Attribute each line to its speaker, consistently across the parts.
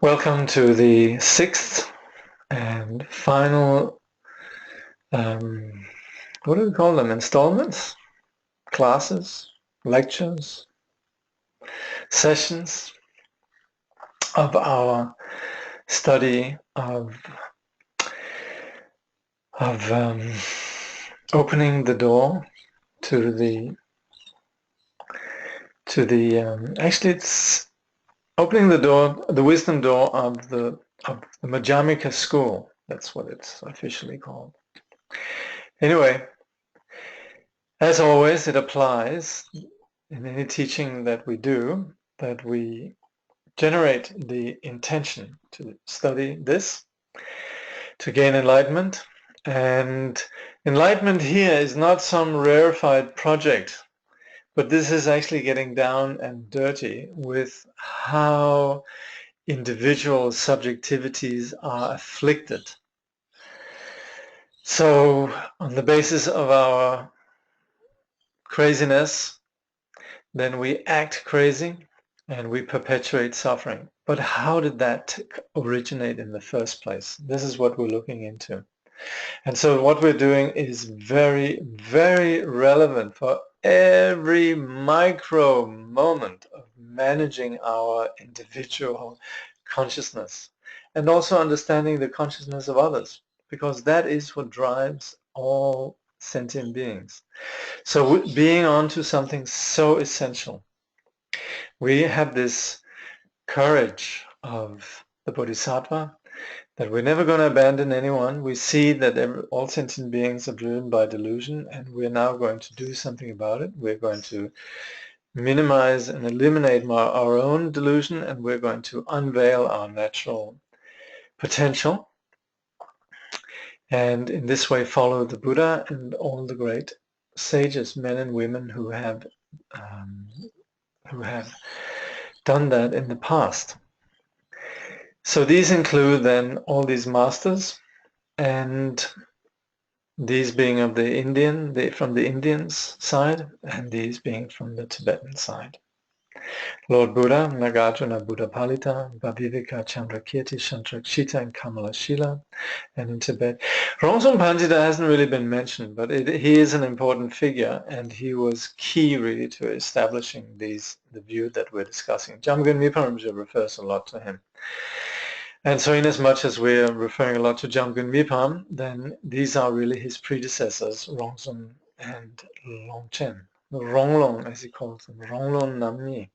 Speaker 1: Welcome to the sixth and final, what do we call them, installments, classes, lectures, sessions of our study of opening the door to actually it's opening the door, the wisdom door of the Madhyamaka School. That's what it's officially called. Anyway, as always, it applies in any teaching that we do, that we generate the intention to study this, to gain enlightenment. And enlightenment here is not some rarefied project, but this is actually getting down and dirty with how individual subjectivities are afflicted. So on the basis of our craziness, then we act crazy and we perpetuate suffering. But how did that originate in the first place? This is what we're looking into. And so what we're doing is very, very relevant for every micro moment of managing our individual consciousness and also understanding the consciousness of others, because that is what drives all sentient beings. So being onto something so essential, we have this courage of the Bodhisattva that we're never going to abandon anyone. We see that all sentient beings are driven by delusion, and we're now going to do something about it. We're going to minimize and eliminate our own delusion, and we're going to unveil our natural potential, and in this way follow the Buddha and all the great sages, men and women who have done that in the past. So these include then all these masters, and these being of the from the Indians side, and these being from the Tibetan side. Lord Buddha, Nagarjuna Buddha Palita, Bhavivika Chandrakirti, Shantrakshita, and Kamala Shila, and in Tibet. Rongzong Panjita hasn't really been mentioned, but he is an important figure, and he was key really to establishing the view that we're discussing. Jamgon Mipham refers a lot to him. And so inasmuch as we're referring a lot to Jamgon Mipham, then these are really his predecessors, Rongzong and Longchen. Ronglong, as he calls them, Ronglong Namni.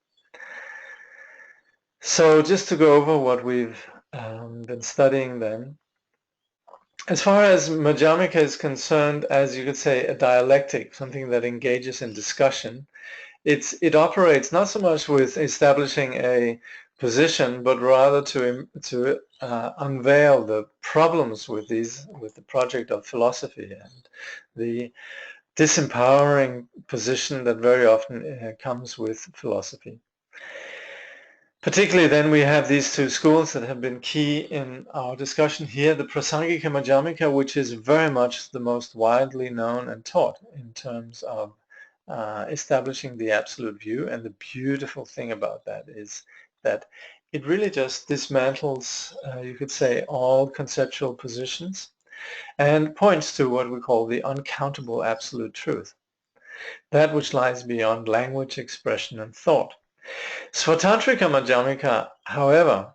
Speaker 1: So just to go over what we've been studying then, as far as Madhyamaka is concerned, as you could say, a dialectic, something that engages in discussion, it operates not so much with establishing a position, but rather to unveil the problems with the project of philosophy and the disempowering position that very often comes with philosophy. Particularly then we have these two schools that have been key in our discussion here, the Prasangika Madhyamaka, which is very much the most widely known and taught in terms of establishing the absolute view. And the beautiful thing about that is that it really just dismantles, you could say, all conceptual positions and points to what we call the uncountable absolute truth, that which lies beyond language, expression, and thought. Svatantrika Madhyamaka, however,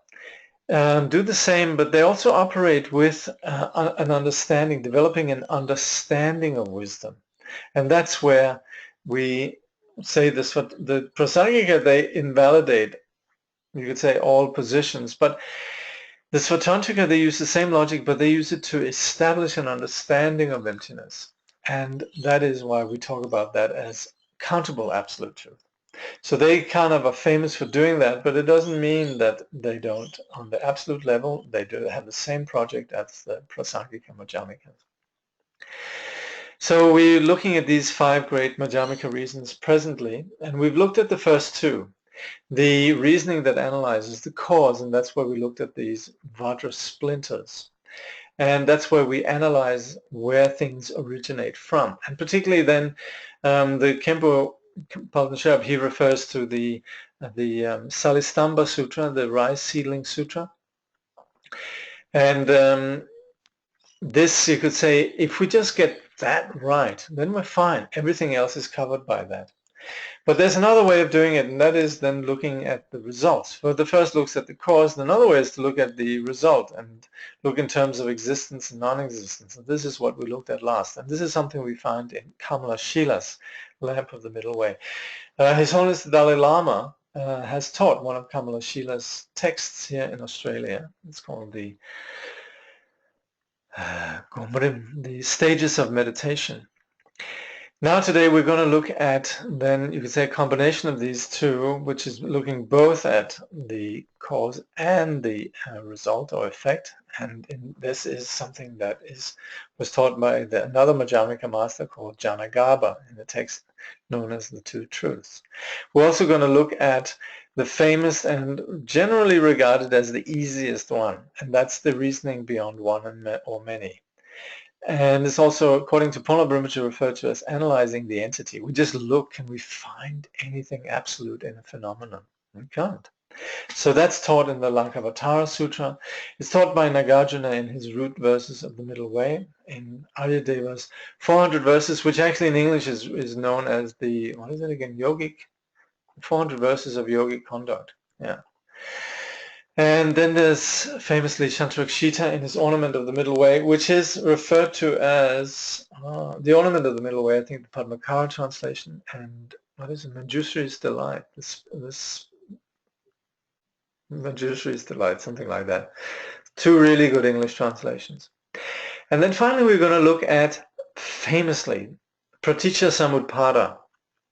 Speaker 1: do the same, but they also operate with an understanding, developing an understanding of wisdom. And that's where we say this, the Prasangika, they invalidate, you could say, all positions, but the Svatantrika, they use the same logic, but they use it to establish an understanding of emptiness. And that is why we talk about that as countable absolute truth. So they kind of are famous for doing that, but it doesn't mean that they don't, on the absolute level, they do have the same project as the Prasangika Madhyamikas. So we're looking at these 5 great Madhyamaka reasons presently, and we've looked at the first 2. The reasoning that analyzes the cause, and that's where we looked at these Vajra splinters. And that's where we analyze where things originate from. And particularly then the Khenchen Palden Sherab, he refers to the Salistamba Sutra, the rice seedling sutra, And this, you could say, if we just get that right, then we're fine. Everything else is covered by that. But there's another way of doing it, and that is then looking at the results. So the first looks at the cause, and another way is to look at the result and look in terms of existence and non-existence. And this is what we looked at last. And this is something we find in Kamala Shila's Lamp of the Middle Way. His Holiness the Dalai Lama has taught one of Kamala Shila's texts here in Australia. It's called the Stages of Meditation. Now today we're going to look at, then you could say, a combination of these two, which is looking both at the cause and the result or effect. And this is something that was taught by another Madhyamaka master called Janagaba in the text known as the Two Truths. We're also going to look at the famous and generally regarded as the easiest one, and that's the reasoning beyond one or many. And it's also, according to Ponla Rinpoche, referred to as analyzing the entity. We just look, can we find anything absolute in a phenomenon? We can't. So that's taught in the Lankavatara Sutra. It's taught by Nagarjuna in his root verses of the Middle Way, in Aryadeva's 400 verses, which actually in English is known as the, what is it again, yogic? 400 verses of yogic conduct. Yeah. And then there's famously Shantarakshita in his Ornament of the Middle Way, which is referred to as the Ornament of the Middle Way, I think the Padmakara translation, and what is it, Manjushri's Delight, this Manjushri's Delight, something like that. Two really good English translations. And then finally we're going to look at, famously, Praticca Samutpada.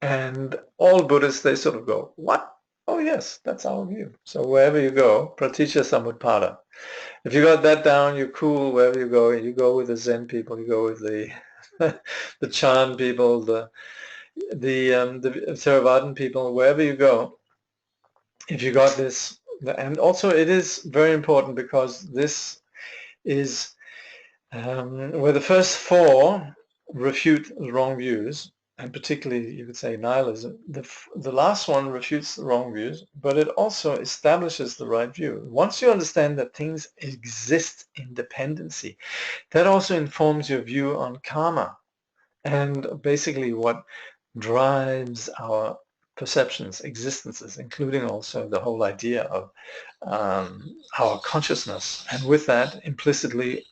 Speaker 1: And all Buddhists, they sort of go, what? Oh yes, that's our view. So wherever you go, Praticca Samutpada. If you got that down, you're cool. Wherever you go with the Zen people, you go with the the Chan people, the Theravadan people. Wherever you go, if you got this, and also it is very important because this is where the first four refute the wrong views. And particularly, you could say nihilism. The last one refutes the wrong views, but it also establishes the right view. Once you understand that things exist in dependency, that also informs your view on karma and basically what drives our perceptions, existences, including also the whole idea of our consciousness. And with that, implicitly,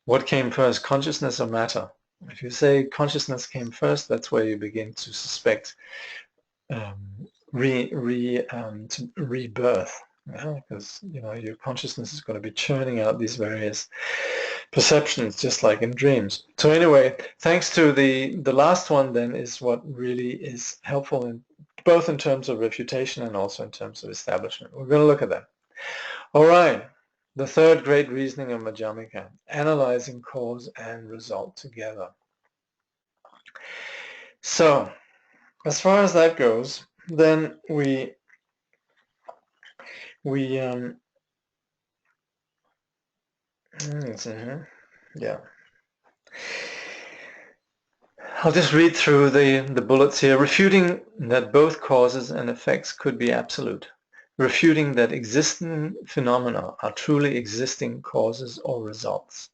Speaker 1: what came first, consciousness or matter? If you say consciousness came first, that's where you begin to suspect rebirth, because your consciousness is going to be churning out these various perceptions, just like in dreams. So anyway, thanks to the last one, then, is what really is helpful both in terms of refutation and also in terms of establishment. We're going to look at that. All right. The third great reasoning of Madhyamaka, analyzing cause and result together. So, as far as that goes, then yeah. I'll just read through the bullets here. Refuting that both causes and effects could be absolute. Refuting that existing phenomena are truly existing causes or results.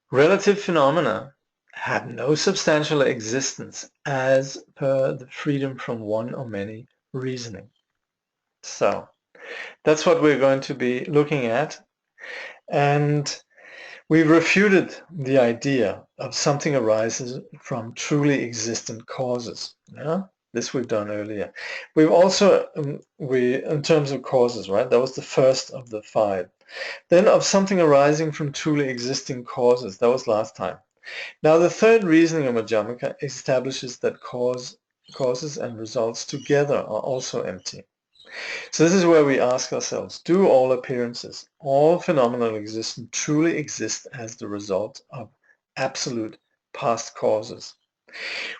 Speaker 1: Relative phenomena have no substantial existence as per the freedom from one or many reasoning. So that's what we're going to be looking at. And we've refuted the idea of something arises from truly existent causes. Yeah? This we've done earlier. We've also, in terms of causes, right? That was the first of the 5. Then of something arising from truly existing causes. That was last time. Now the third reasoning of Madhyamaka establishes that causes and results together are also empty. So this is where we ask ourselves, do all appearances, all phenomenal existence truly exist as the result of absolute past causes?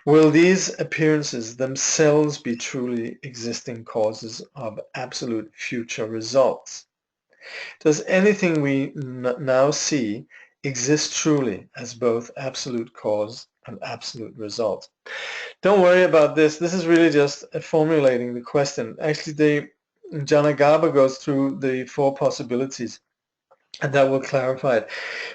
Speaker 1: Will these appearances themselves be truly existing causes of absolute future results? Does anything we now see exist truly as both absolute cause and absolute result? Don't worry about this. This is really just formulating the question. Actually, Janagaba goes through the 4 possibilities and that will clarify it.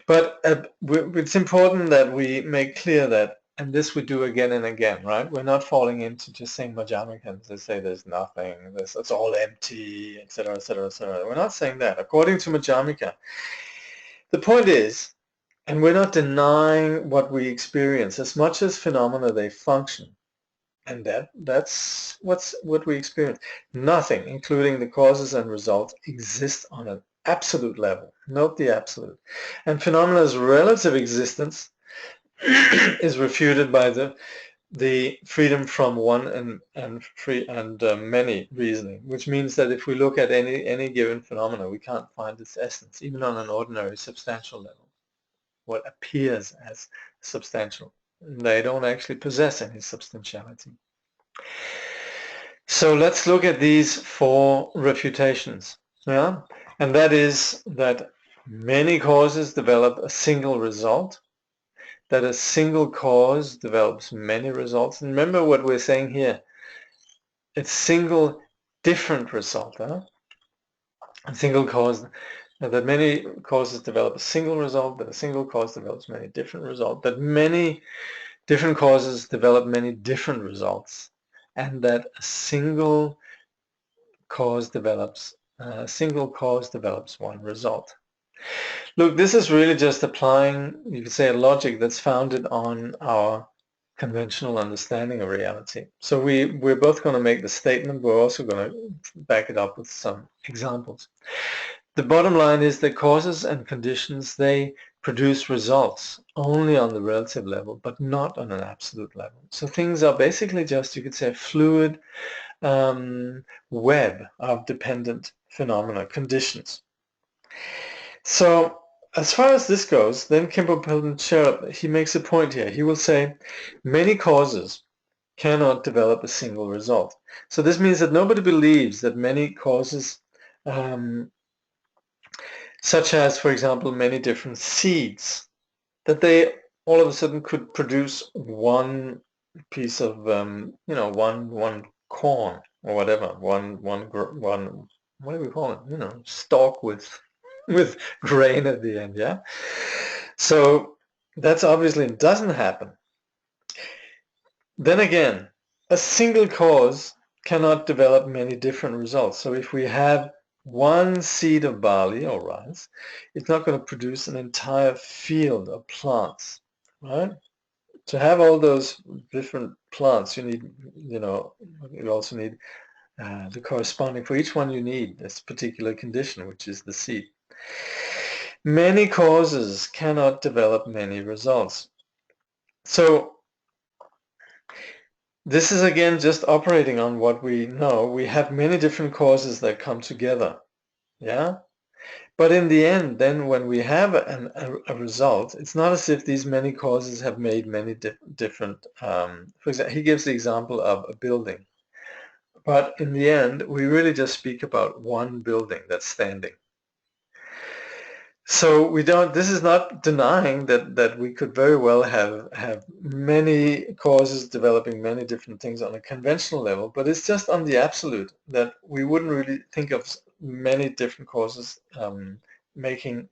Speaker 1: But it's important that we make clear that, and this we do again and again, right? We're not falling into just saying Madhyamaka to say there's nothing, it's all empty, etc., etc., etc. We're not saying that. According to Madhyamaka, the point is, and we're not denying what we experience, as much as phenomena they function, and that's what we experience. Nothing, including the causes and results, exists on an absolute level. Note the absolute. And phenomena's relative existence is refuted by the freedom from one and many reasoning, which means that if we look at any given phenomena, we can't find its essence, even on an ordinary substantial level. What appears as substantial, they don't actually possess any substantiality. So let's look at these 4 refutations. Yeah, and that is that many causes develop a single result, that a single cause develops many results. And remember what we're saying here, it's single different result. A single cause, that many causes develop a single result, that a single cause develops many different results, that many different causes develop many different results, and that a single cause develops one result. Look, this is really just applying, you could say, a logic that's founded on our conventional understanding of reality. So we're both going to make the statement, we're also going to back it up with some examples. The bottom line is that causes and conditions, they produce results only on the relative level, but not on an absolute level. So things are basically just, you could say, a fluid web of dependent phenomena, conditions. So as far as this goes, then Khenchen Palden Sherab, he makes a point here. He will say, many causes cannot develop a single result. So this means that nobody believes that many causes, such as, for example, many different seeds, that they all of a sudden could produce one piece of, one corn or whatever, one, what do we call it? Stalk with grain at the end, yeah? So that's obviously doesn't happen. Then again, a single cause cannot develop many different results. So if we have one seed of barley or rice, it's not going to produce an entire field of plants, right? To have all those different plants, you need, you also need the corresponding, for each one you need this particular condition, which is the seed. Many causes cannot develop many results. So this is again just operating on what we know. We have many different causes that come together, yeah? But in the end, then when we have a result, it's not as if these many causes have made many different, for example, he gives the example of a building. But in the end, we really just speak about one building that's standing. So this is not denying that we could very well have many causes developing many different things on a conventional level, but it's just on the absolute that we wouldn't really think of many different causes making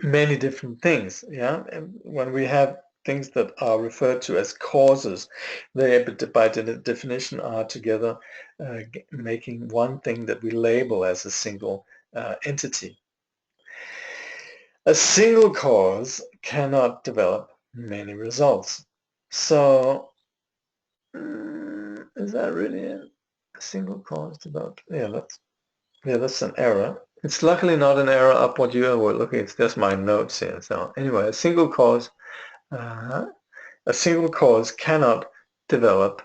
Speaker 1: many different things, yeah? And when we have things that are referred to as causes, they by definition are together making one thing that we label as a single entity. A single cause cannot develop many results. So is that really it? A single cause develop? Yeah, that's an error. It's luckily not an error up what you were looking. It's just my notes here. So anyway, a single cause cannot develop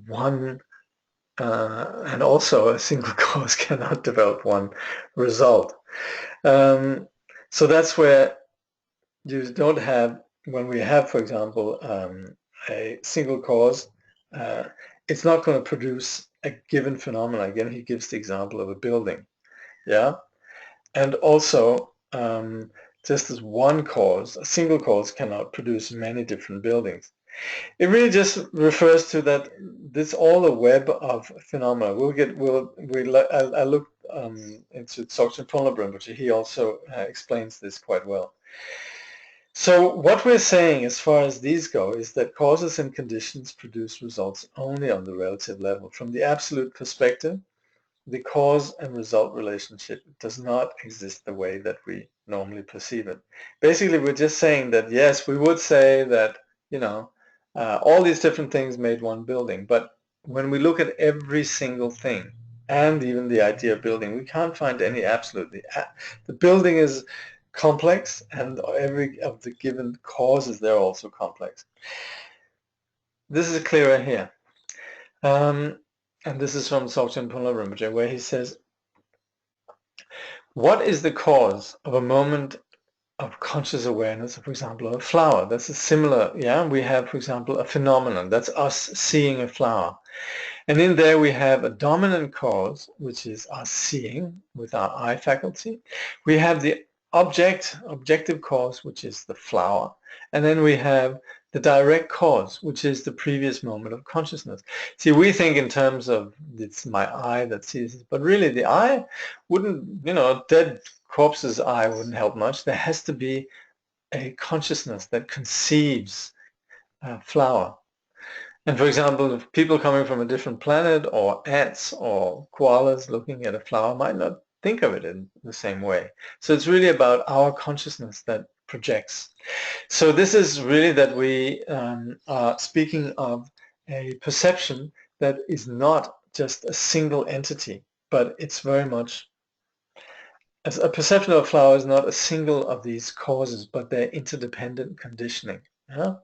Speaker 1: one, and also a single cause cannot develop one result. So that's where you don't have, when we have, for example, a single cause, it's not going to produce a given phenomena. Again, he gives the example of a building, yeah? And also, just as one cause, a single cause cannot produce many different buildings. It really just refers to that this all a web of phenomena. I looked into Dzogchen Ponlop Rinpoche. He also explains this quite well. So what we're saying as far as these go is that causes and conditions produce results only on the relative level. From the absolute perspective, the cause and result relationship does not exist the way that we normally perceive it. Basically, we're just saying that, yes, we would say that, all these different things made one building. But when we look at every single thing, and even the idea of building, we can't find any absolute. The building is complex, and every of the given causes, they're also complex. This is clearer here. And this is from Dzogchen Ponlop Rinpoche, where he says, what is the cause of a moment of conscious awareness, for example, of a flower? That's a similar, we have, for example, a phenomenon. That's us seeing a flower. And in there we have a dominant cause, which is us seeing with our eye faculty. We have the objective cause, which is the flower. And then we have the direct cause, which is the previous moment of consciousness. See, we think in terms of it's my eye that sees it, but really the eye wouldn't, dead corpse's eye wouldn't help much. There has to be a consciousness that conceives a flower. And for example, if people coming from a different planet, or ants or koalas looking at a flower, might not think of it in the same way. So it's really about our consciousness that projects. So this is really that we are speaking of a perception that is not just a single entity, but it's very much, as a perception of a flower is not a single of these causes, but they're interdependent conditioning. Yeah?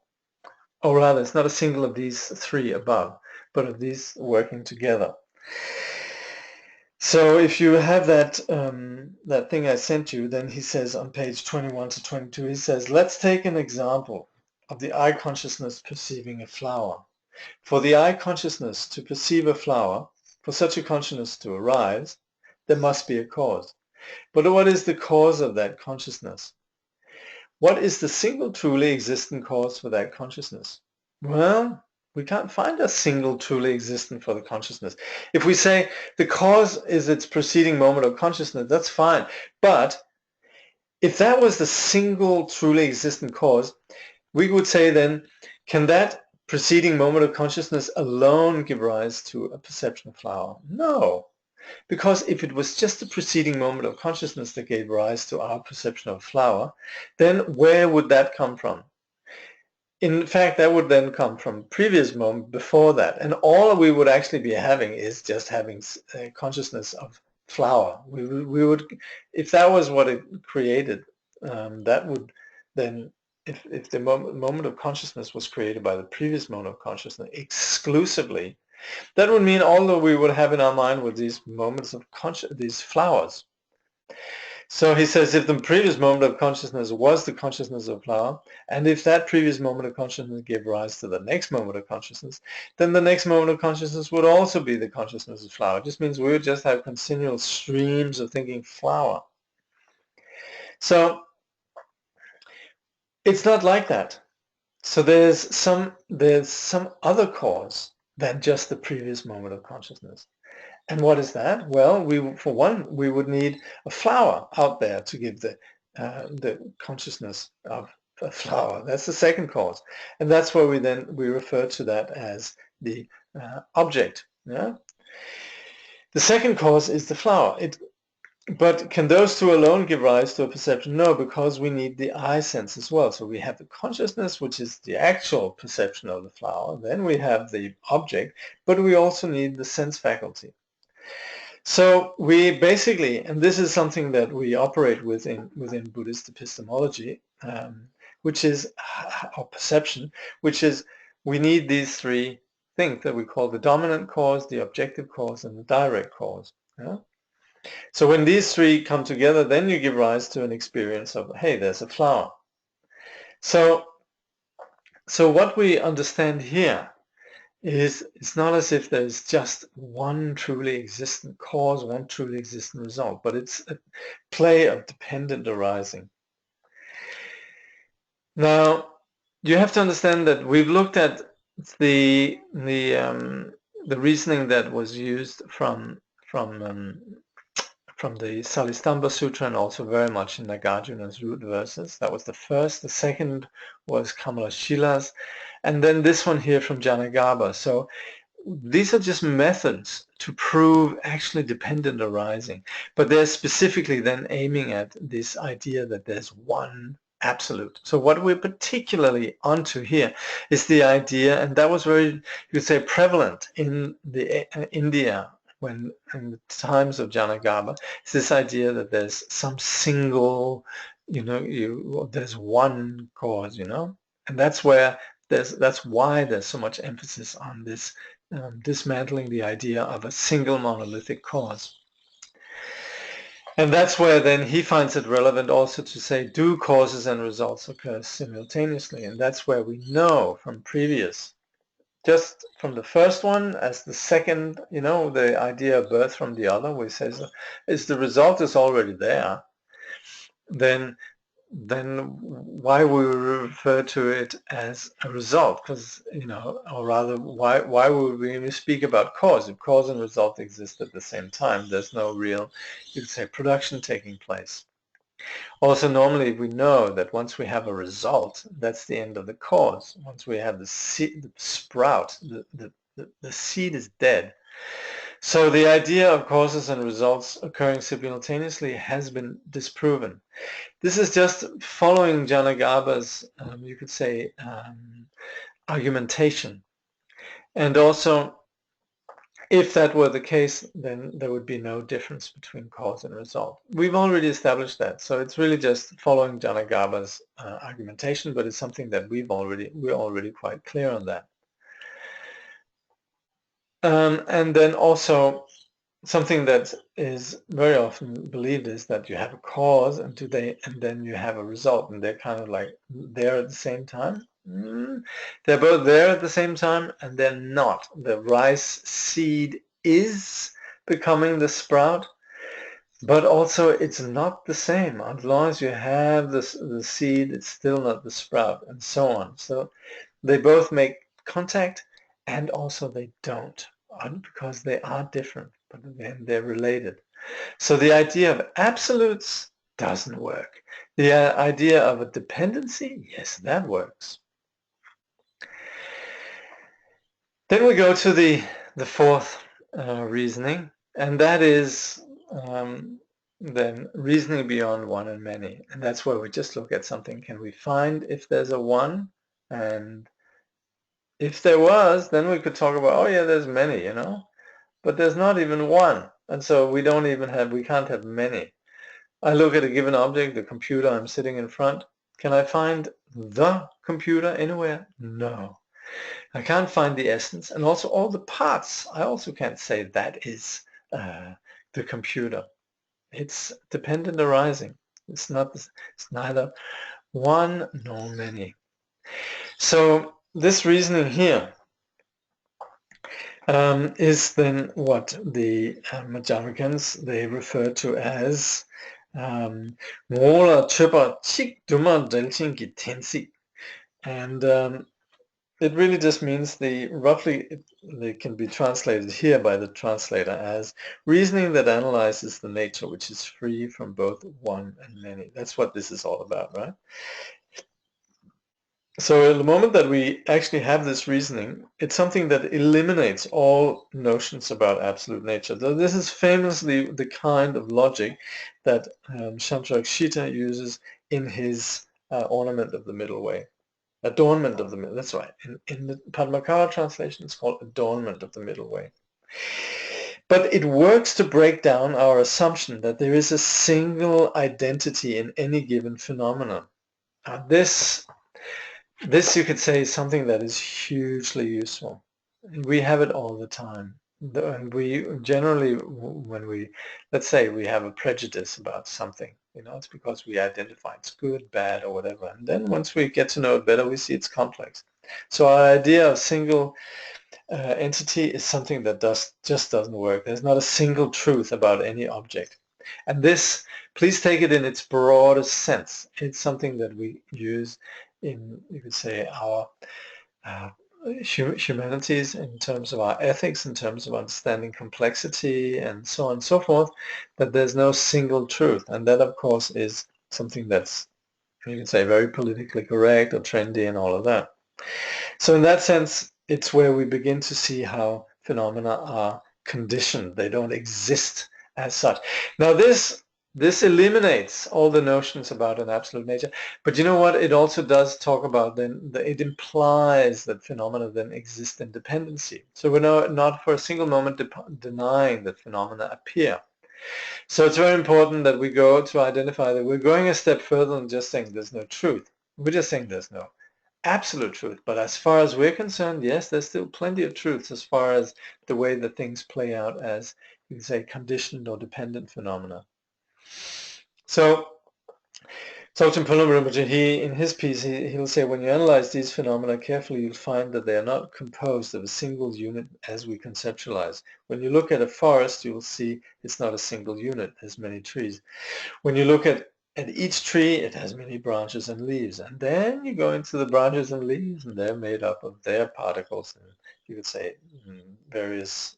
Speaker 1: Or rather, it's not a single of these three above, but of these working together. So if you have that that thing I sent you, then he says on page 21 to 22, he says, let's take an example of the eye consciousness perceiving a flower. For the eye consciousness to perceive a flower, for such a consciousness to arise, there must be a cause. But what is the cause of that consciousness? What is the single truly existent cause for that consciousness? Well, we can't find a single truly existent for the consciousness. If we say the cause is its preceding moment of consciousness, that's fine. But if that was the single truly existent cause, we would say then, can that preceding moment of consciousness alone give rise to a perception of flower? No. Because if it was just the preceding moment of consciousness that gave rise to our perception of flower, then where would that come from? In fact, that would then come from previous moment before that. And all we would actually be having is just having a consciousness of flower. We would, if that was what it created, that would then, if the moment of consciousness was created by the previous moment of consciousness exclusively, that would mean all that we would have in our mind were these moments of these flowers. So he says, if the previous moment of consciousness was the consciousness of flower, and if that previous moment of consciousness gave rise to the next moment of consciousness, then the next moment of consciousness would also be the consciousness of flower. It just means we would just have continual streams of thinking flower. So it's not like that. So there's some other cause than just the previous moment of consciousness. And what is that? Well, for one, we would need a flower out there to give the consciousness of a flower. That's the second cause, and that's where we refer to that as the object. Yeah. The second cause is the flower. But can those two alone give rise to a perception? No, because we need the eye sense as well. So we have the consciousness, which is the actual perception of the flower. Then we have the object, but we also need the sense faculty. So we basically, and this is something that we operate within Buddhist epistemology, which is our perception, which is we need these three things that we call the dominant cause, the objective cause, and the direct cause. Yeah? So when these three come together, then you give rise to an experience of, hey, there's a flower. So what we understand here is it's not as if there's just one truly existent cause, one truly existent result, but it's a play of dependent arising. Now, you have to understand that we've looked at the reasoning that was used from the Salistamba Sutra and also very much in Nagarjuna's root verses. That was the first. The second was Kamalashila's, and then this one here from Janagarbha. So these are just methods to prove actually dependent arising, but they're specifically then aiming at this idea that there's one absolute. So what we're particularly onto here is the idea, and that was very, you could say, prevalent in the India when in the times of Janagarbha, is this idea that there's some single, there's one cause, and that's why there's so much emphasis on this dismantling the idea of a single monolithic cause. And that's where then he finds it relevant also to say, do causes and results occur simultaneously? And that's where we know from previous, just from the first one as the second, the idea of birth from the other, which says, is the result is already there, then why we refer to it as a result? Because, or rather, why would we speak about cause? If cause and result exist at the same time, there's no real, you could say, production taking place. Also, normally we know that once we have a result, that's the end of the cause. Once we have the sprout, the seed is dead. So the idea of causes and results occurring simultaneously has been disproven. This is just following Janagarbha's, you could say, argumentation. And also, if that were the case, then there would be no difference between cause and result. We've already established that, so it's really just following Janagarbha's argumentation, but it's something that we're already quite clear on that. And then also, something that is very often believed is that you have a cause and then you have a result, and they're kind of like there at the same time. They're both there at the same time, and they're not. The rice seed is becoming the sprout, but also it's not the same. As long as you have the seed, it's still not the sprout, and so on. So they both make contact, and also they don't, because they are different, but then they're related. So the idea of absolutes doesn't work. The idea of a dependency, yes, that works. Then we go to the fourth reasoning, and that is then reasoning beyond one and many. And that's where we just look at something. Can we find if there's a one? And if there was, then we could talk about, oh yeah, there's many, but there's not even one. And so we can't have many. I look at a given object, the computer I'm sitting in front. Can I find the computer anywhere? No. I can't find the essence, and also all the parts. I also can't say that is the computer. It's dependent arising. It's neither one nor many. So this reasoning here is then what the Madhyamakans, they refer to as Mola Chupa Chik Duma Delchinki Tensi. And it really just means they can be translated here by the translator as reasoning that analyzes the nature which is free from both one and many. That's what this is all about, right? So at the moment that we actually have this reasoning, it's something that eliminates all notions about absolute nature. So this is famously the kind of logic that Shantarakshita uses in his Ornament of the Middle Way. Adornment of the Middle, that's right. In the Padmakara translation, it's called Adornment of the Middle Way. But it works to break down our assumption that there is a single identity in any given phenomenon. This, you could say, is something that is hugely useful. We have it all the time. And we generally, let's say we have a prejudice about something, it's because we identify it's good, bad, or whatever. And then once we get to know it better, we see it's complex. So our idea of single entity is something that just doesn't work. There's not a single truth about any object. And this, please take it in its broadest sense. It's something that we use in, you could say, our humanities, in terms of our ethics, in terms of understanding complexity and so on and so forth, that there's no single truth. And that, of course, is something that's, you can say, very politically correct or trendy and all of that. So in that sense, it's where we begin to see how phenomena are conditioned. They don't exist as such. Now this eliminates all the notions about an absolute nature. But you know what? It also does talk about then, it implies that phenomena then exist in dependency. So we're not for a single moment denying that phenomena appear. So it's very important that we go to identify that we're going a step further than just saying there's no truth. We're just saying there's no absolute truth. But as far as we're concerned, yes, there's still plenty of truths as far as the way that things play out as, you can say, conditioned or dependent phenomena. So Khenchen Palden Sherab, in his piece, he'll say, when you analyze these phenomena carefully, you'll find that they are not composed of a single unit as we conceptualize. When you look at a forest, you'll see it's not a single unit. There's many trees. When you look at each tree, it has many branches and leaves. And then you go into the branches and leaves, and they're made up of their particles, and you could say various,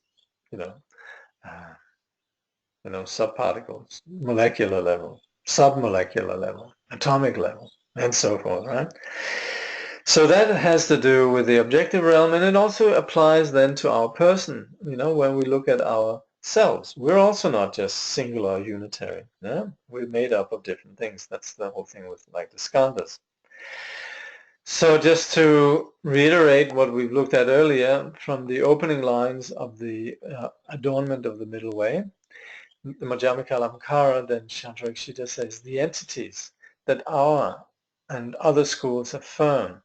Speaker 1: you know, subparticles, molecular level, submolecular level, atomic level, and so forth, right? So that has to do with the objective realm, and it also applies then to our person. When we look at ourselves, we're also not just singular, unitary. Yeah? We're made up of different things. That's the whole thing with like the skandhas. So just to reiterate what we've looked at earlier from the opening lines of the adornment of the middle way, the Madhyamaka Alamkara, then Shantarakshita says, the entities that our and other schools affirm,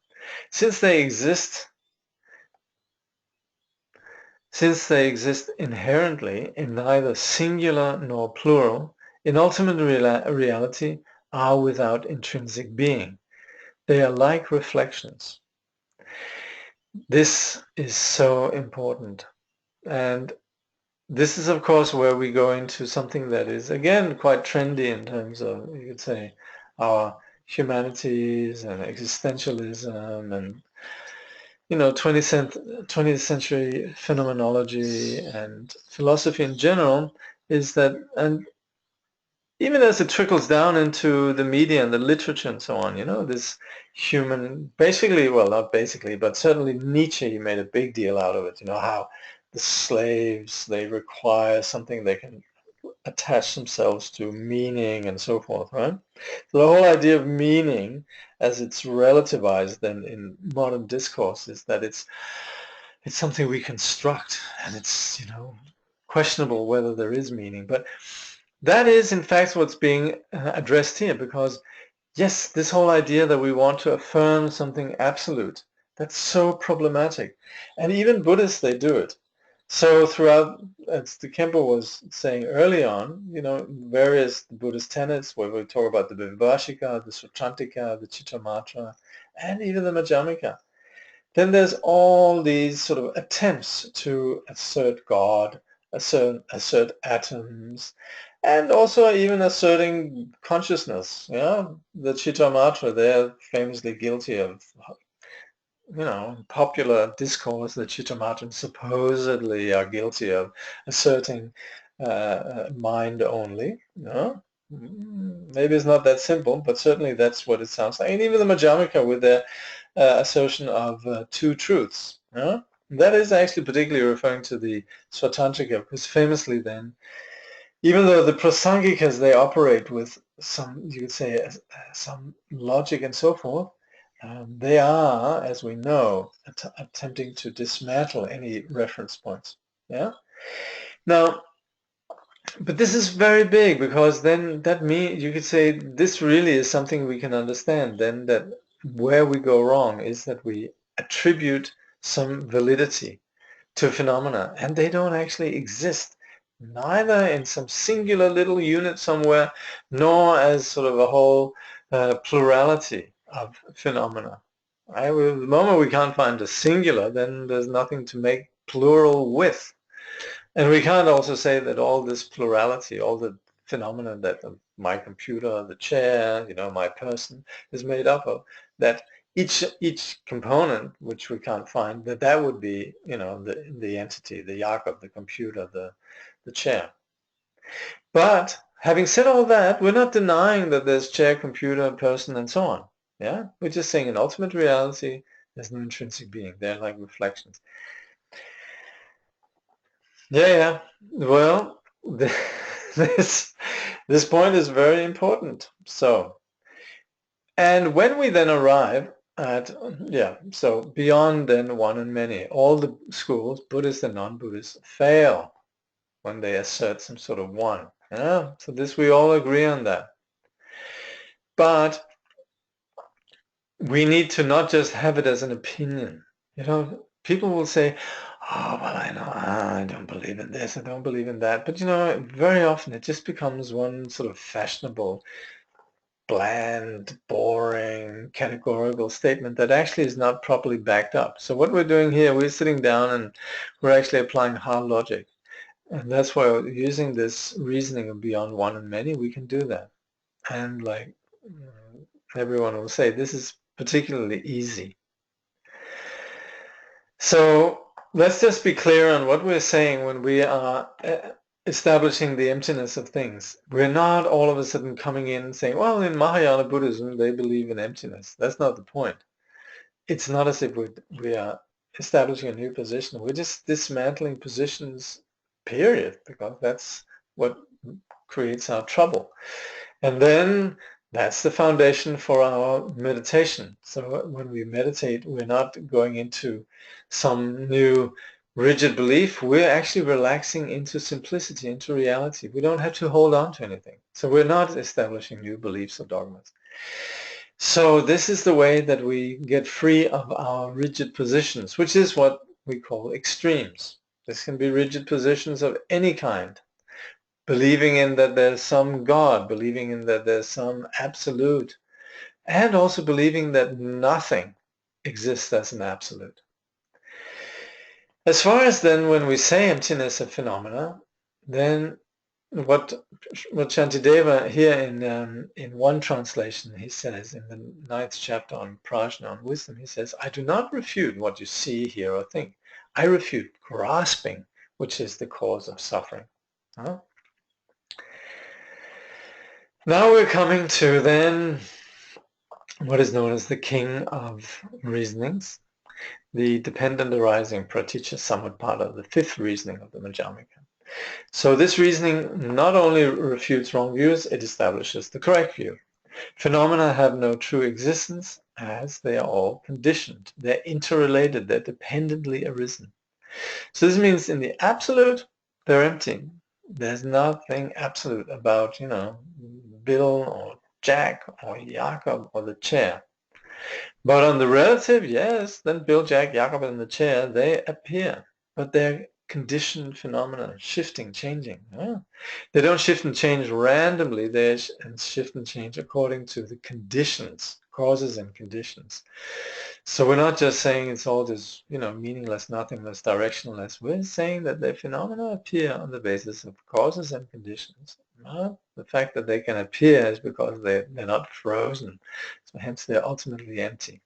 Speaker 1: since they exist inherently in neither singular nor plural, in ultimate reality are without intrinsic being. They are like reflections. This is so important. And this is, of course, where we go into something that is, again, quite trendy in terms of, you could say, our humanities and existentialism and, 20th century phenomenology and philosophy in general, is that, and even as it trickles down into the media and the literature and so on, this basically, well, not basically, but certainly Nietzsche made a big deal out of it, how the slaves, they require something they can attach themselves to, meaning and so forth, right? So the whole idea of meaning, as it's relativized then in modern discourse, is that it's something we construct, and it's, questionable whether there is meaning. But that is, in fact, what's being addressed here, because, yes, this whole idea that we want to affirm something absolute, that's so problematic. And even Buddhists, they do it. So throughout, as the Khenpo was saying early on, various Buddhist tenets, where we talk about the Vibhashika, the Sutrantika, the Chittamatra, and even the Madhyamaka, then there's all these sort of attempts to assert God, assert atoms, and also even asserting consciousness. The Chittamatra, they're famously guilty of, popular discourse. The Chittamatras supposedly are guilty of asserting mind only. Maybe it's not that simple, but certainly that's what it sounds like. And even the Madhyamaka with their assertion of two truths. That is actually particularly referring to the Svatantrika, because famously then, even though the Prasangikas, they operate with some, you could say, some logic and so forth, they are, as we know, attempting to dismantle any reference points. Yeah. Now, but this is very big, because then that means, you could say, this really is something we can understand then, that where we go wrong is that we attribute some validity to phenomena, and they don't actually exist, neither in some singular little unit somewhere, nor as sort of a whole plurality of phenomena. The moment we can't find a singular, then there's nothing to make plural with. And we can't also say that all this plurality, all the phenomena that my computer, the chair, my person is made up of, that each component, which we can't find, that would be, the entity, the Jakob, the computer, the chair. But having said all that, we're not denying that there's chair, computer, person, and so on. Yeah, we're just saying in ultimate reality, there's no intrinsic being. They're like reflections. Yeah. Well, this this point is very important. So, and when we then arrive at, so beyond then one and many, all the schools, Buddhist and non-Buddhist, fail when they assert some sort of one. Yeah, so this we all agree on that. But we need to not just have it as an opinion. People will say, oh, well, I know, I don't believe in this, I don't believe in that. But, very often it just becomes one sort of fashionable, bland, boring, categorical statement that actually is not properly backed up. So what we're doing here, we're sitting down and we're actually applying hard logic. And that's why using this reasoning of beyond one and many, we can do that. And like everyone will say, this is particularly easy. So let's just be clear on what we're saying when we are establishing the emptiness of things. We're not all of a sudden coming in and saying, well, in Mahayana Buddhism, they believe in emptiness. That's not the point. It's not as if we are establishing a new position. We're just dismantling positions, period, because that's what creates our trouble. And then that's the foundation for our meditation. So when we meditate, we're not going into some new rigid belief. We're actually relaxing into simplicity, into reality. We don't have to hold on to anything. So we're not establishing new beliefs or dogmas. So this is the way that we get free of our rigid positions, which is what we call extremes. This can be rigid positions of any kind. Believing in that there's some God, believing in that there's some absolute, and also believing that nothing exists as an absolute. As far as then when we say emptiness of phenomena, then what Shantideva here in one translation, he says in the 9th chapter on Prajna, on wisdom, he says, I do not refute what you see, hear, or think. I refute grasping, which is the cause of suffering. Huh? Now we're coming to then what is known as the king of reasonings, the dependent arising pratitya samutpada, the 5th reasoning of the Madhyamaka. So this reasoning not only refutes wrong views, it establishes the correct view. Phenomena have no true existence as they are all conditioned. They're interrelated, they're dependently arisen. So this means in the absolute, they're empty. There's nothing absolute about, Bill or Jack or Jakob or the chair. But on the relative, yes, then Bill, Jack, Jakob, and the chair, they appear. But they're conditioned phenomena, shifting, changing. Yeah. They don't shift and change randomly. They shift and change according to the conditions, causes and conditions. So we're not just saying it's all just, meaningless, nothingness, directionless. We're saying that the phenomena appear on the basis of causes and conditions. The fact that they can appear is because they're not frozen. So hence they're ultimately empty.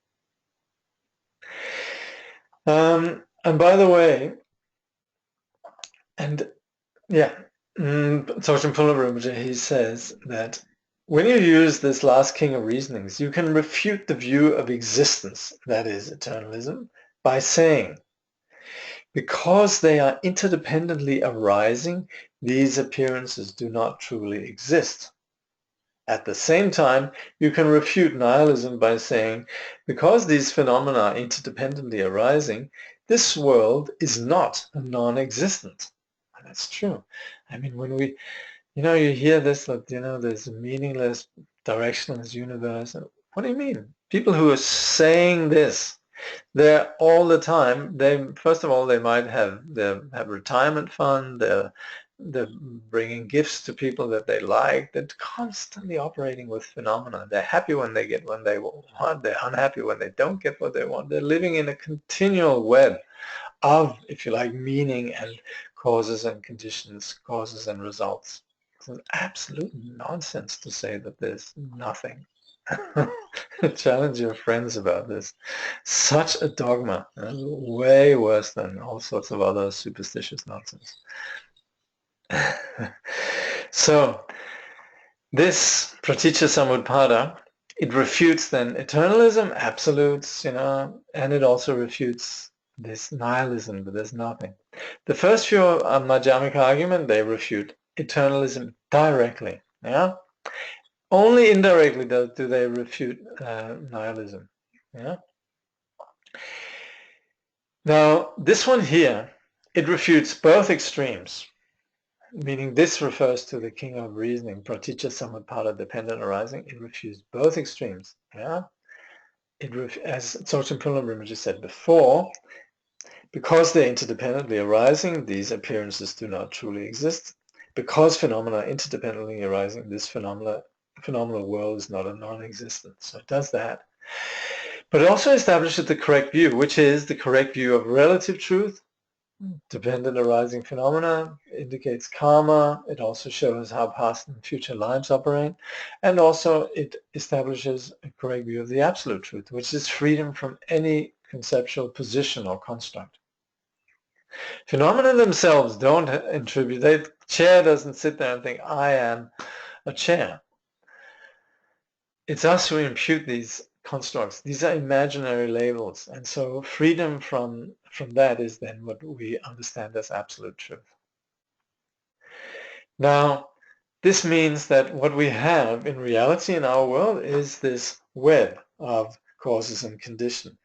Speaker 1: And by the way, and yeah, Dzogchen Rinpoche, he says that when you use this last king of reasonings, you can refute the view of existence, that is eternalism, by saying, because they are interdependently arising, these appearances do not truly exist. At the same time, you can refute nihilism by saying, because these phenomena are interdependently arising, this world is not a non-existent. And that's true. I mean, when we, you hear this, that, there's a meaningless, directionless universe. What do you mean? People who are saying this, they're all the time. First of all, they might have retirement fund. They're bringing gifts to people that they like. They're constantly operating with phenomena. They're happy when they get what they want. They're unhappy when they don't get what they want. They're living in a continual web of, if you like, meaning and causes and conditions, causes and results. It's an absolute nonsense to say that there's nothing. Challenge your friends about this. Such a dogma, way worse than all sorts of other superstitious nonsense. So this praticca samutpada, it refutes then eternalism, absolutes, and it also refutes this nihilism, that there's nothing. The first few Madhyamaka argument, they refute eternalism directly. Yeah. Only indirectly do they refute nihilism. Yeah. Now, this one here, it refutes both extremes, meaning this refers to the king of reasoning, praticca samutpada, dependent arising. It refutes both extremes. Yeah. As Khenchen Palden Sherab just said before, because they're interdependently arising, these appearances do not truly exist. Because phenomena are interdependently arising, this phenomenal world is not a non-existent. So it does that. But it also establishes the correct view, which is the correct view of relative truth. Dependent arising phenomena indicates karma. It also shows how past and future lives operate. And also it establishes a correct view of the absolute truth, which is freedom from any conceptual position or construct. Phenomena themselves don't attribute. The chair doesn't sit there and think, I am a chair. It's us who impute these constructs. These are imaginary labels. And so freedom from that is then what we understand as absolute truth. Now, this means that what we have in reality in our world is this web of causes and condition.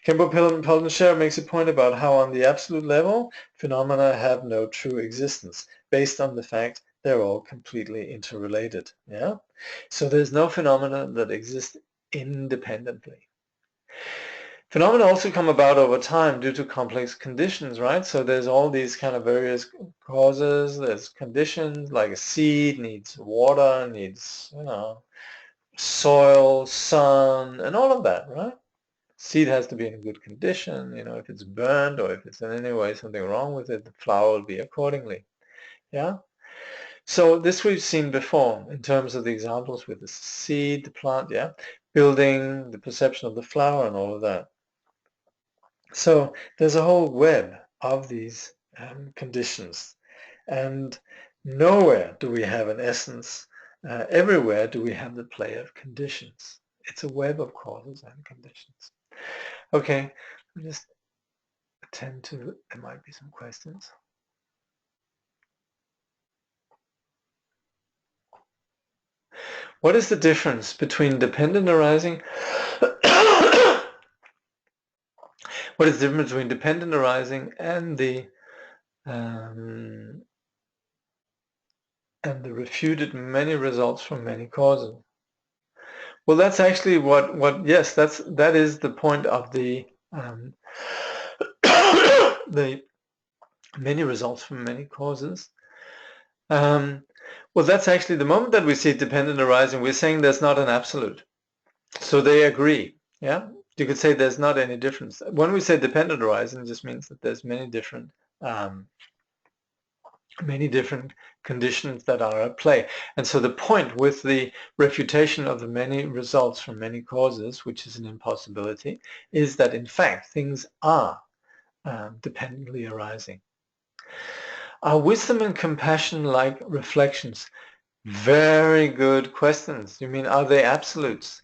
Speaker 1: Khenchen Palden Sherab makes a point about how on the absolute level, phenomena have no true existence, based on the fact they're all completely interrelated. Yeah? So there's no phenomena that exist independently. Phenomena also come about over time due to complex conditions, right? So there's all these kind of various causes, there's conditions, like a seed needs water, needs, soil, sun, and all of that, right? Seed has to be in good condition, if it's burned or if it's in any way something wrong with it, the flower will be accordingly. Yeah? So this we've seen before in terms of the examples with the seed, the plant, yeah? Building, the perception of the flower and all of that. So there's a whole web of these conditions, and nowhere do we have an essence. Everywhere do we have the play of conditions. It's a web of causes and conditions. Okay, I'll just attend to, there might be some questions. What is the difference between dependent arising? What is the difference between dependent arising and the refuted many results from many causes? Well, that's actually yes, that is the point of the the many results from many causes. Well, that's actually the moment that we see dependent arising, we're saying there's not an absolute. So they agree. Yeah, you could say there's not any difference. When we say dependent arising, it just means that there's many different conditions that are at play. And so the point with the refutation of the many results from many causes, which is an impossibility, is that in fact things are dependently arising. Are wisdom and compassion like reflections? Very good questions. You mean, are they absolutes?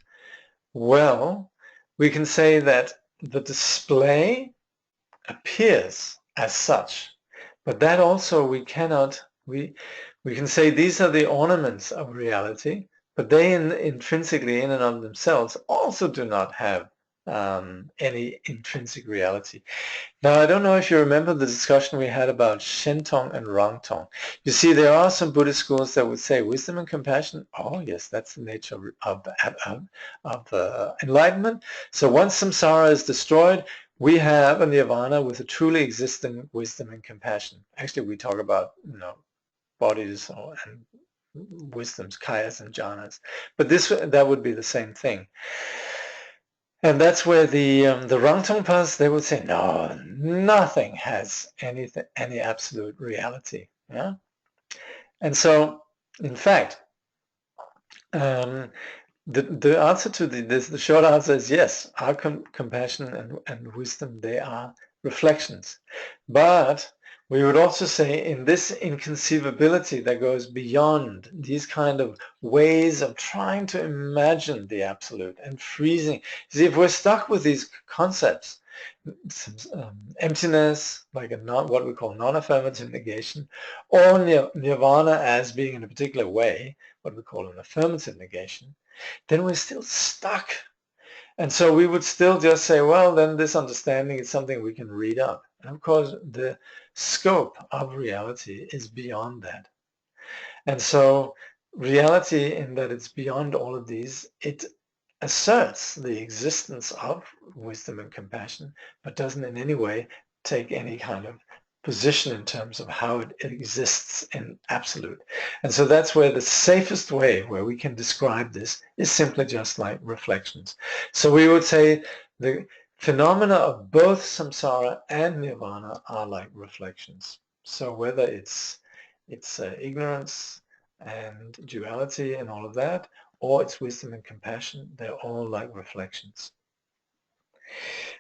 Speaker 1: Well, we can say that the display appears as such, but that also we cannot, we can say these are the ornaments of reality, but they intrinsically in and of themselves also do not have any intrinsic reality. Now, I don't know if you remember the discussion we had about Shentong and Rangtong. You see, there are some Buddhist schools that would say wisdom and compassion, oh yes, that's the nature of enlightenment. So once samsara is destroyed, we have a nirvana with a truly existing wisdom and compassion. Actually, we talk about, bodies and wisdoms, kayas and jhanas. But that would be the same thing. And that's where the Rangtong paths, they would say, no, nothing has any absolute reality. Yeah. And so, in fact, The answer to the short answer is yes. Our compassion and wisdom, they are reflections. But we would also say in this inconceivability that goes beyond these kind of ways of trying to imagine the absolute and freezing. See, if we're stuck with these concepts, emptiness, like what we call non-affirmative negation, or nirvana as being in a particular way, what we call an affirmative negation, then we're still stuck. And so we would still just say, well, then this understanding is something we can read up. And of course, the scope of reality is beyond that. And so reality, in that it's beyond all of these, it asserts the existence of wisdom and compassion, but doesn't in any way take any kind of position in terms of how it exists in absolute. And so that's where the safest way where we can describe this is simply just like reflections. So we would say the phenomena of both samsara and nirvana are like reflections. So whether it's ignorance and duality and all of that, or it's wisdom and compassion, they're all like reflections.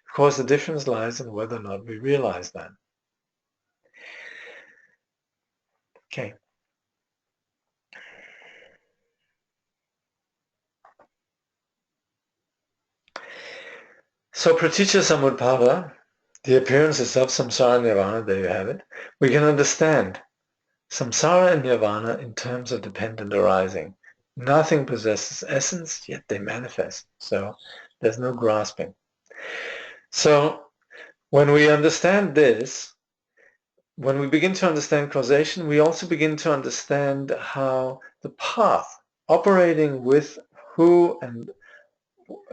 Speaker 1: Of course, the difference lies in whether or not we realize that. Okay. So praticca samutpada, the appearances of samsara and nirvana, there you have it. We can understand samsara and nirvana in terms of dependent arising. Nothing possesses essence, yet they manifest. So there's no grasping. So when we understand this, when we begin to understand causation, we also begin to understand how the path operating with who and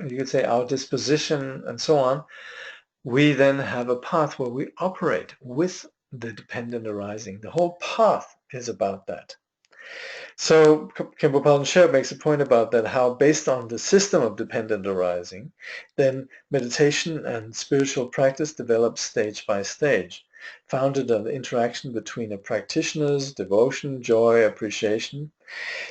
Speaker 1: you could say our disposition and so on, we then have a path where we operate with the dependent arising. The whole path is about that. So Khenchen Palden Sherab makes a point about that, how based on the system of dependent arising, then meditation and spiritual practice develops stage by stage, founded on the interaction between a practitioner's devotion, joy, appreciation.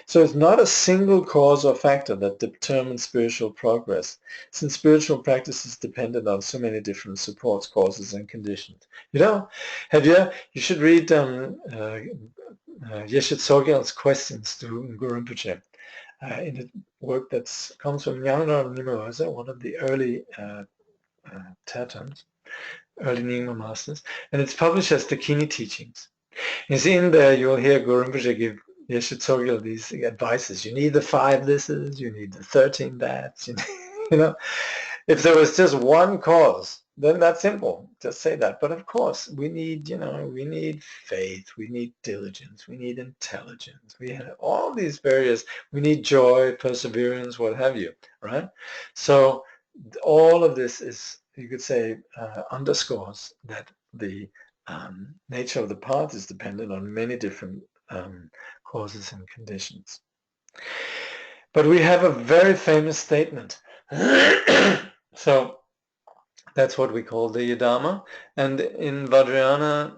Speaker 1: So it's not a single cause or factor that determines spiritual progress, since spiritual practice is dependent on so many different supports, causes, and conditions. You should read Yeshe Tsogyal's questions to Guru Rinpoche in a work that comes from Nyingma Nyingma, one of the early Tatans, early Nyingma masters, and it's published as the Kini Teachings. And in there you'll hear Guru Rinpoche give Yeshe Tsogyal these advices. You need the 5 thises, you need the 13 that's, if there was just one cause, then that's simple. Just say that. But of course, we need faith, we need diligence, we need intelligence, we have all these various, we need joy, perseverance, what have you, right? So all of this is, you could say, underscores that the nature of the path is dependent on many different causes and conditions. But we have a very famous statement. So that's what we call the Yadama. And in Vajrayana,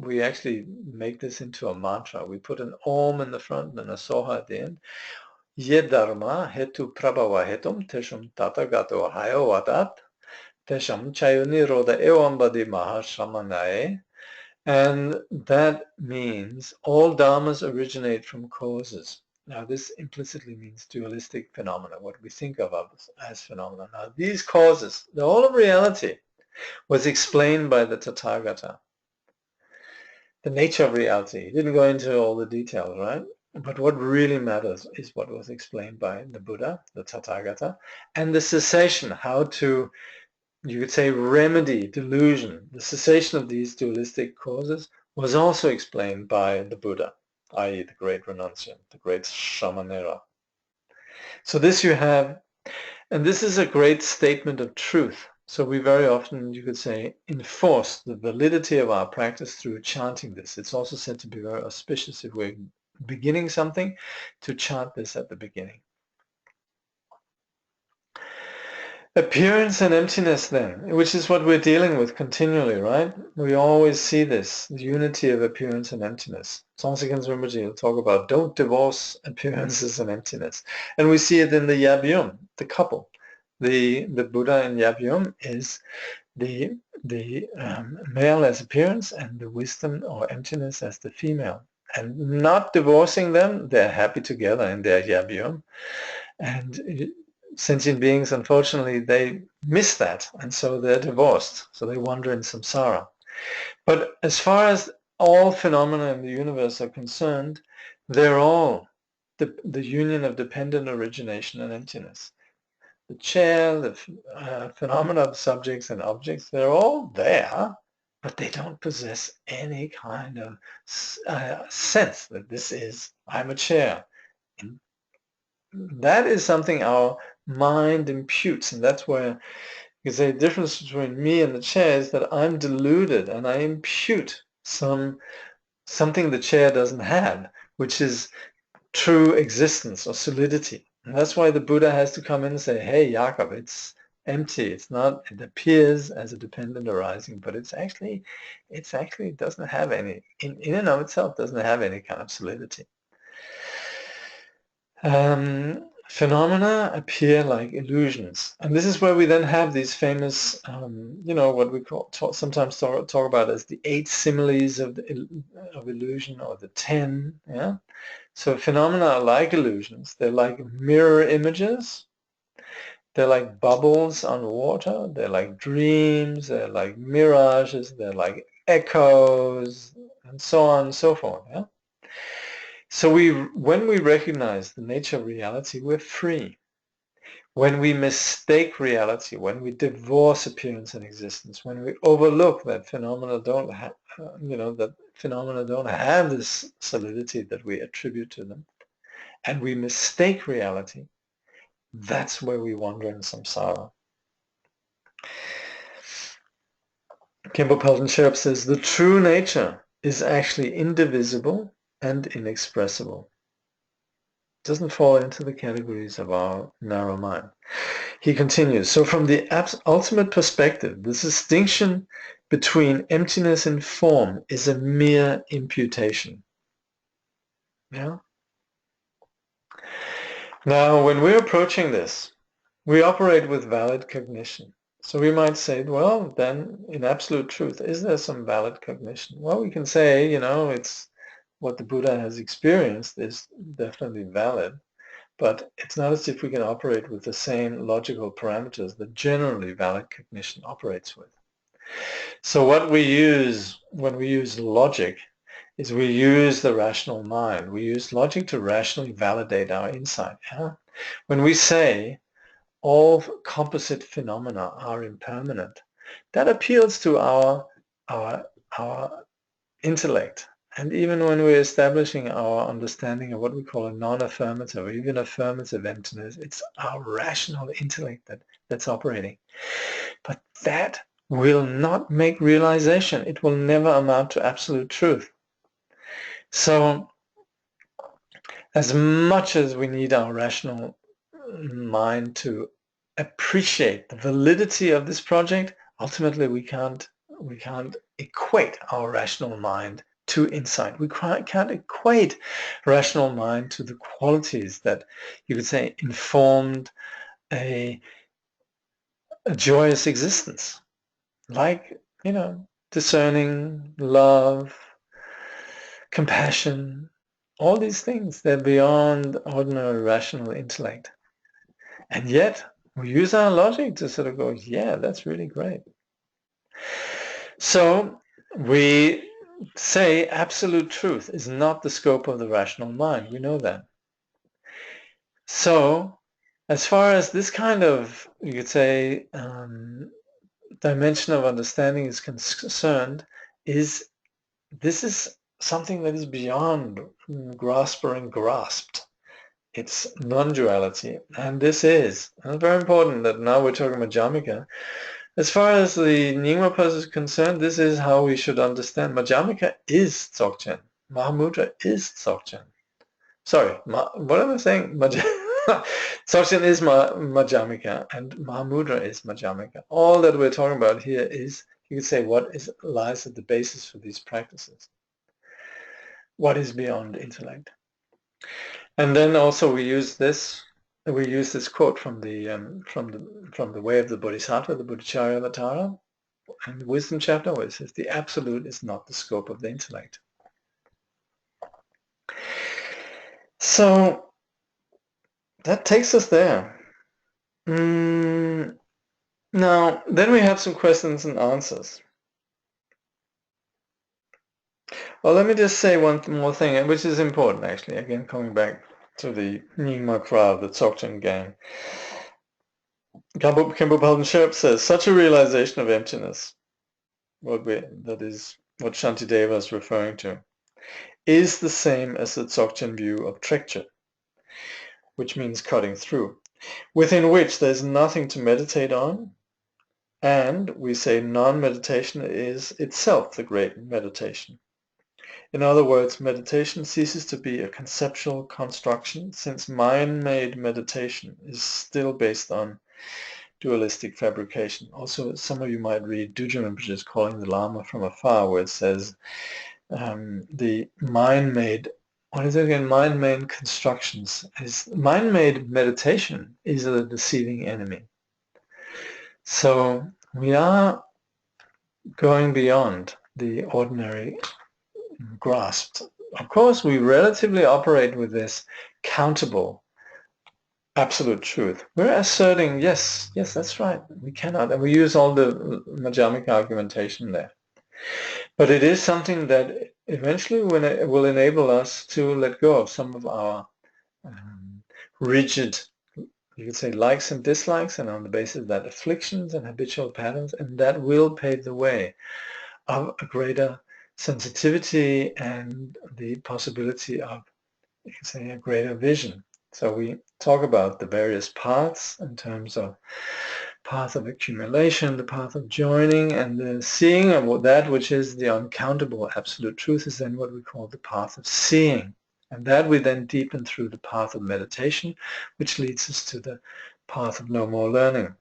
Speaker 1: we actually make this into a mantra. We put an Om in the front and a Soha at the end. Yedharma hetu prabhava hetum tesham tatagato hayavatat tesham chayuni roda evambadi mahashamanaye. And that means all dharmas originate from causes. Now, this implicitly means dualistic phenomena, what we think of as phenomena. Now, these causes, the whole of reality, was explained by the Tathagata. The nature of reality. He didn't go into all the details, right? But what really matters is what was explained by the Buddha, the Tathagata, and the cessation, how to, you could say, remedy delusion. The cessation of these dualistic causes was also explained by the Buddha, i.e. the great renunciant, the great Shamanera. So this you have, and this is a great statement of truth. So we very often, you could say, enforce the validity of our practice through chanting this. It's also said to be very auspicious if we're beginning something, to chant this at the beginning. Appearance and emptiness then, which is what we're dealing with continually, right? We always see this, the unity of appearance and emptiness. Songtsen Rinpoche will talk about don't divorce appearances and emptiness. And we see it in the Yabyum, the couple. The Buddha in Yabyum is the male as appearance and the wisdom or emptiness as the female. And not divorcing them, they're happy together in their Yabyum. And sentient beings, unfortunately, they miss that, and so they're divorced. So they wander in samsara. But as far as all phenomena in the universe are concerned, they're all the union of dependent origination and emptiness. The chair, the phenomena of subjects and objects, they're all there, but they don't possess any kind of sense that this is, I'm a chair. That is something our mind imputes, and that's where you say the difference between me and the chair is that I'm deluded and I impute something the chair doesn't have, which is true existence or solidity. And that's why the Buddha has to come in and say, hey, Jakob, it's empty. It's not, it appears as a dependent arising, but it's actually doesn't have any, in and of itself, doesn't have any kind of solidity. Phenomena appear like illusions, and this is where we then have these famous, what we sometimes talk about as the 8 similes of illusion, or the 10. Yeah. So phenomena are like illusions. They're like mirror images. They're like bubbles on water. They're like dreams. They're like mirages. They're like echoes, and so on and so forth. Yeah. So when we recognize the nature of reality, we're free. When we mistake reality, when we divorce appearance and existence, when we overlook that phenomena don't have, this solidity that we attribute to them, and we mistake reality, that's where we wander in samsara. Khenchen Palden Sherab says the true nature is actually indivisible and inexpressible. Doesn't fall into the categories of our narrow mind. He continues, so from the ultimate perspective, the distinction between emptiness and form is a mere imputation. Yeah. Now, when we're approaching this, we operate with valid cognition. So we might say, well, then, in absolute truth, is there some valid cognition? Well, we can say, it's what the Buddha has experienced is definitely valid. But it's not as if we can operate with the same logical parameters that generally valid cognition operates with. So what we use when we use logic is we use the rational mind. We use logic to rationally validate our insight. Yeah? When we say all composite phenomena are impermanent, that appeals to our intellect. And even when we're establishing our understanding of what we call a non-affirmative or even affirmative emptiness, it's our rational intellect that's operating. But that will not make realization. It will never amount to absolute truth. So as much as we need our rational mind to appreciate the validity of this project, ultimately we can't equate our rational mind to insight. We can't equate rational mind to the qualities that you could say informed a joyous existence, like, discerning, love, compassion, all these things. They're beyond ordinary rational intellect. And yet we use our logic to sort of go, yeah, that's really great. So we say absolute truth is not the scope of the rational mind. We know that. So as far as this kind of, you could say, dimension of understanding is concerned, this is something that is beyond grasper and grasped. It's non-duality. And this is very important that now we're talking Madhyamaka. As far as the Nyingma person is concerned, this is how we should understand. Madhyamaka is Dzogchen. Mahamudra is Dzogchen. Sorry, what am I saying? Dzogchen is Madhyamaka and Mahamudra is Madhyamaka. All that we're talking about here is, you could say, lies at the basis for these practices. What is beyond intellect? And then also we use this quote from the Way of the Bodhisattva, the Bodhicharyavatara, and the Wisdom chapter, where it says the absolute is not the scope of the intellect. So that takes us there. Now, then we have some questions and answers. Well, let me just say one more thing, which is important, actually. Again, coming back to the Nyingma crowd, the Dzogchen gang. Khenchen Palden Sherab says, such a realization of emptiness, that is what Shantideva is referring to, is the same as the Dzogchen view of trekche, which means cutting through, within which there's nothing to meditate on, and we say non-meditation is itself the great meditation. In other words, meditation ceases to be a conceptual construction, since mind-made meditation is still based on dualistic fabrication. Also, some of you might read Dujun Rinpoche's Calling the Lama from Afar, where it says the mind-made, what is it again? Mind-made constructions. Mind-made meditation is a deceiving enemy. So we are going beyond the ordinary grasped. Of course, we relatively operate with this countable absolute truth. We're asserting, yes, that's right, we cannot, and we use all the Madhyamaka argumentation there. But it is something that eventually will enable us to let go of some of our rigid, you could say, likes and dislikes, and on the basis of that, afflictions and habitual patterns, and that will pave the way of a greater sensitivity and the possibility of, you can say, a greater vision. So we talk about the various paths in terms of path of accumulation, the path of joining, and the seeing of that which is the uncountable absolute truth is then what we call the path of seeing. And that we then deepen through the path of meditation, which leads us to the path of no more learning.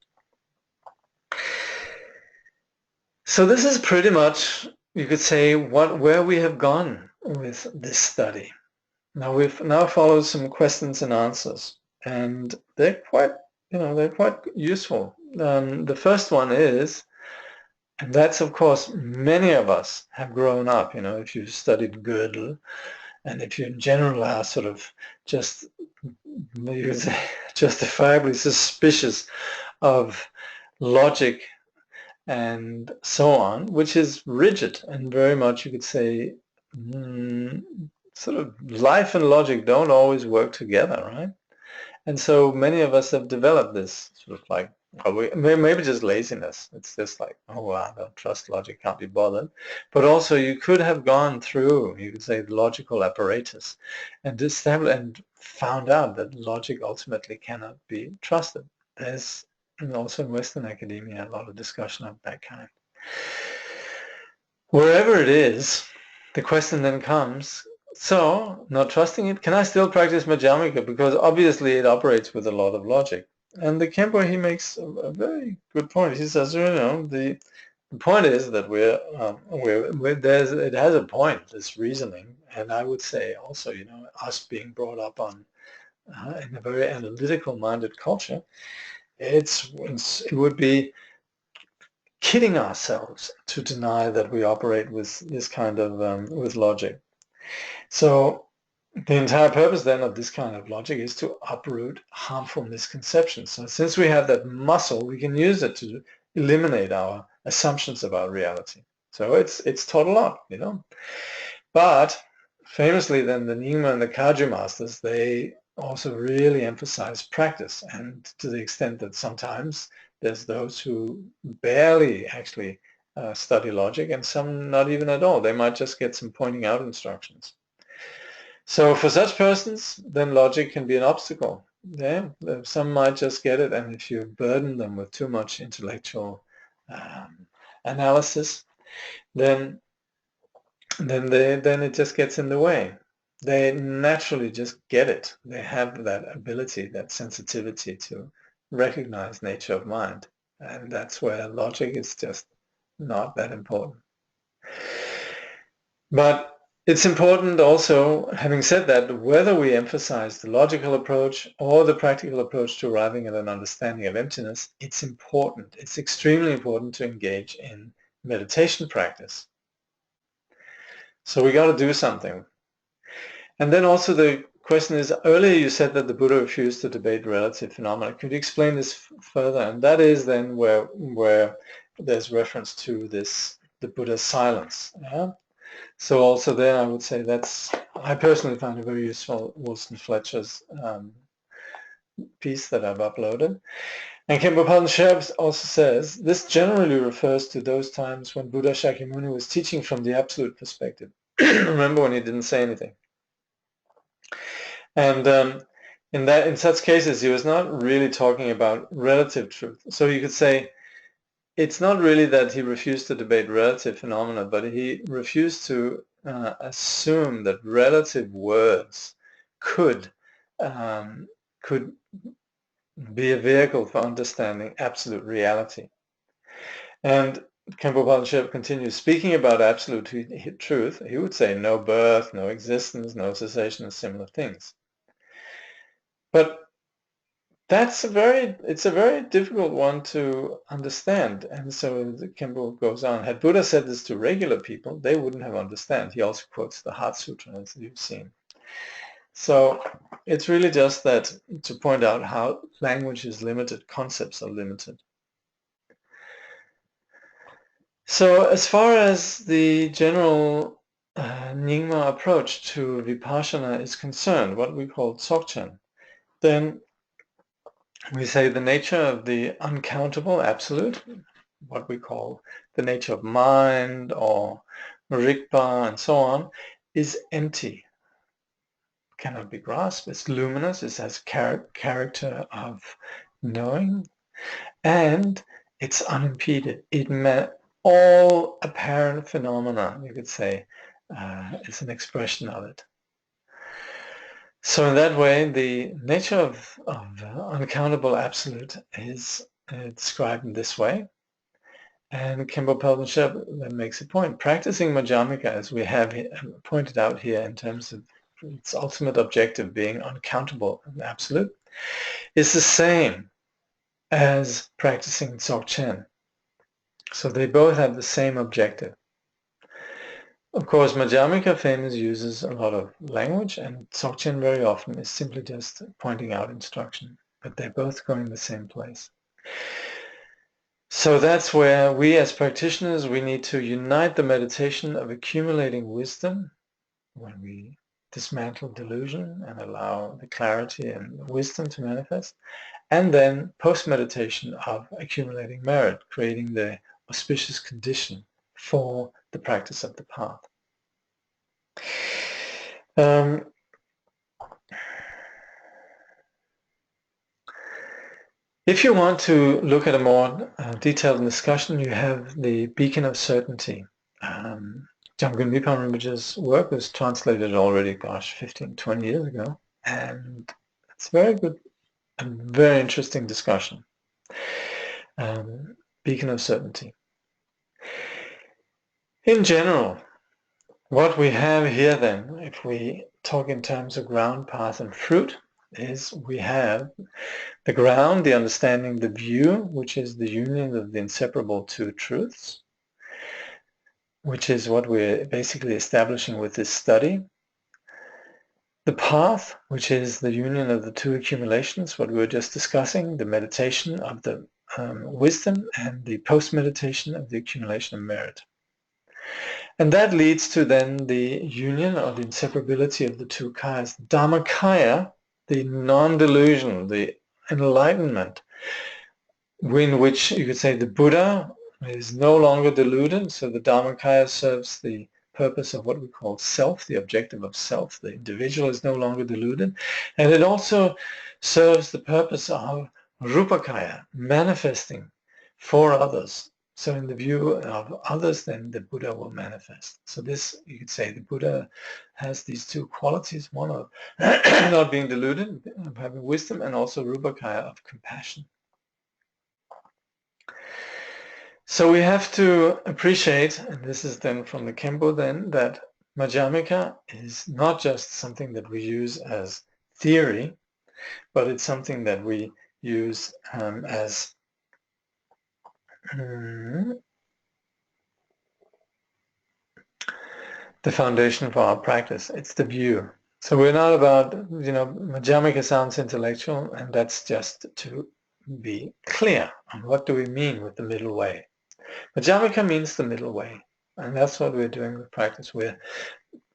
Speaker 1: So this is pretty much, you could say, where we have gone with this study. Now we've followed some questions and answers, and they're quite useful. The first one is, and that's of course many of us have grown up. If you've studied Gödel, and if you in general are sort of just, you could say, justifiably suspicious of logic and so on, which is rigid and very much, you could say, sort of life and logic don't always work together, right? And so many of us have developed this sort of like, maybe just laziness. It's just like, oh, wow, I don't trust logic, can't be bothered. But also you could have gone through, you could say, the logical apparatus and established and found out that logic ultimately cannot be trusted. There's, and also in Western academia, a lot of discussion of that kind. Wherever it is, the question then comes, so, not trusting it, can I still practice Madhyamaka? Because obviously it operates with a lot of logic. And the Khenpo, he makes a very good point. He says, the point is that it has a point, this reasoning. And I would say also, us being brought up on in a very analytical-minded culture, it would be kidding ourselves to deny that we operate with this kind of with logic. So the entire purpose then of this kind of logic is to uproot harmful misconceptions. So since we have that muscle, we can use it to eliminate our assumptions about reality. So it's taught a lot, But famously then the Nyingma and the Kagyu masters, they also really emphasize practice, and to the extent that sometimes there's those who barely actually study logic, and some not even at all. They might just get some pointing out instructions. So for such persons, then logic can be an obstacle. Yeah, some might just get it, and if you burden them with too much intellectual analysis, then it just gets in the way. They naturally just get it. They have that ability, that sensitivity to recognize nature of mind. And that's where logic is just not that important. But it's important also, having said that, whether we emphasize the logical approach or the practical approach to arriving at an understanding of emptiness, it's important. It's extremely important to engage in meditation practice. So we got to do something. And then also the question is, earlier you said that the Buddha refused to debate relative phenomena. Could you explain this further? And that is then where there's reference to this, the Buddha's silence. Yeah? So also there I would say I personally find it very useful, Wilson Fletcher's piece that I've uploaded. And Khenchen Palden Sherab also says, this generally refers to those times when Buddha Shakyamuni was teaching from the absolute perspective. Remember when he didn't say anything. And in such cases, he was not really talking about relative truth. So you could say it's not really that he refused to debate relative phenomena, but he refused to assume that relative words could be a vehicle for understanding absolute reality. And Khenchen Palden Sherab continues, speaking about absolute truth, he would say no birth, no existence, no cessation, and similar things. But it's a very difficult one to understand. And so Khenchen goes on. Had Buddha said this to regular people, they wouldn't have understand. He also quotes the Heart Sutra, as you've seen. So it's really just that to point out how language is limited, concepts are limited. So as far as the general Nyingma approach to Vipassana is concerned, what we call Dzogchen, then we say the nature of the uncountable absolute, what we call the nature of mind or Rigpa and so on, is empty, cannot be grasped, it's luminous, it has character of knowing, and it's unimpeded. All apparent phenomena, you could say, is an expression of it. So in that way, the nature of uncountable absolute is described in this way. And Khenchen Palden Sherab then makes a point. Practicing Madhyamaka, as we have pointed out here in terms of its ultimate objective being uncountable and absolute, is the same as practicing Dzogchen. So they both have the same objective. Of course, Madhyamaka famous uses a lot of language, and Dzogchen very often is simply just pointing out instruction, but they're both going the same place. So that's where we as practitioners, we need to unite the meditation of accumulating wisdom when we dismantle delusion and allow the clarity and wisdom to manifest, and then post-meditation of accumulating merit, creating the auspicious condition for the practice of the path. If you want to look at a more detailed discussion, you have the Beacon of Certainty. Jamgon Vipan Rinpoche's work was translated already, 15, 20 years ago, and it's very good, a very interesting discussion. Beacon of Certainty. In general, what we have here then, if we talk in terms of ground, path, and fruit, is we have the ground, the understanding, the view, which is the union of the inseparable two truths, which is what we're basically establishing with this study. The path, which is the union of the two accumulations, what we were just discussing, the meditation of the wisdom and the post-meditation of the accumulation of merit. And that leads to then the union or the inseparability of the two kayas. Dharmakaya, the non-delusion, the enlightenment, in which you could say the Buddha is no longer deluded, so the Dharmakaya serves the purpose of what we call self, the objective of self. The individual is no longer deluded. And it also serves the purpose of Rupakaya, manifesting for others So in the view of others, then the Buddha will manifest. So this, you could say, the Buddha has these two qualities, one of not being deluded, of having wisdom, and also Rupakaya of compassion. So we have to appreciate, and this is then from the Kempo then, that Madhyamaka is not just something that we use as theory, but it's something that we use as the foundation for our practice. It's the view. So we're not about, Madhyamaka sounds intellectual, and that's just to be clear on what do we mean with the middle way. Madhyamaka means the middle way, and that's what we're doing with practice. We're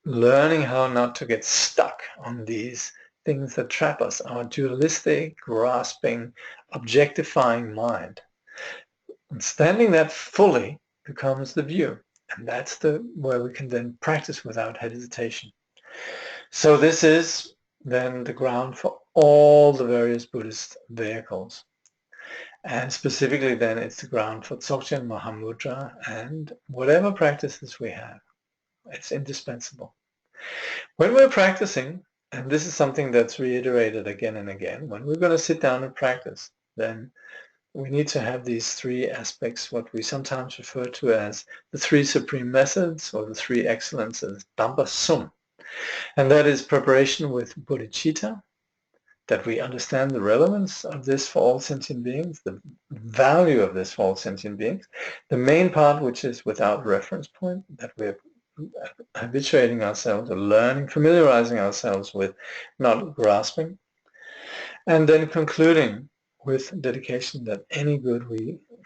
Speaker 1: learning how not to get stuck on these things that trap us, our dualistic, grasping, objectifying mind. Understanding that fully becomes the view, and that's where we can then practice without hesitation. So this is then the ground for all the various Buddhist vehicles. And specifically then it's the ground for Dzogchen Mahamudra and whatever practices we have. It's indispensable. When we're practicing, and this is something that's reiterated again and again, when we're going to sit down and practice, then we need to have these three aspects, what we sometimes refer to as the three supreme methods or the three excellences, Dhamma Sum. And that is preparation with bodhicitta, that we understand the relevance of this for all sentient beings, the value of this for all sentient beings. The main part, which is without reference point, that we're habituating ourselves or learning, familiarizing ourselves with not grasping. And then concluding with dedication that any good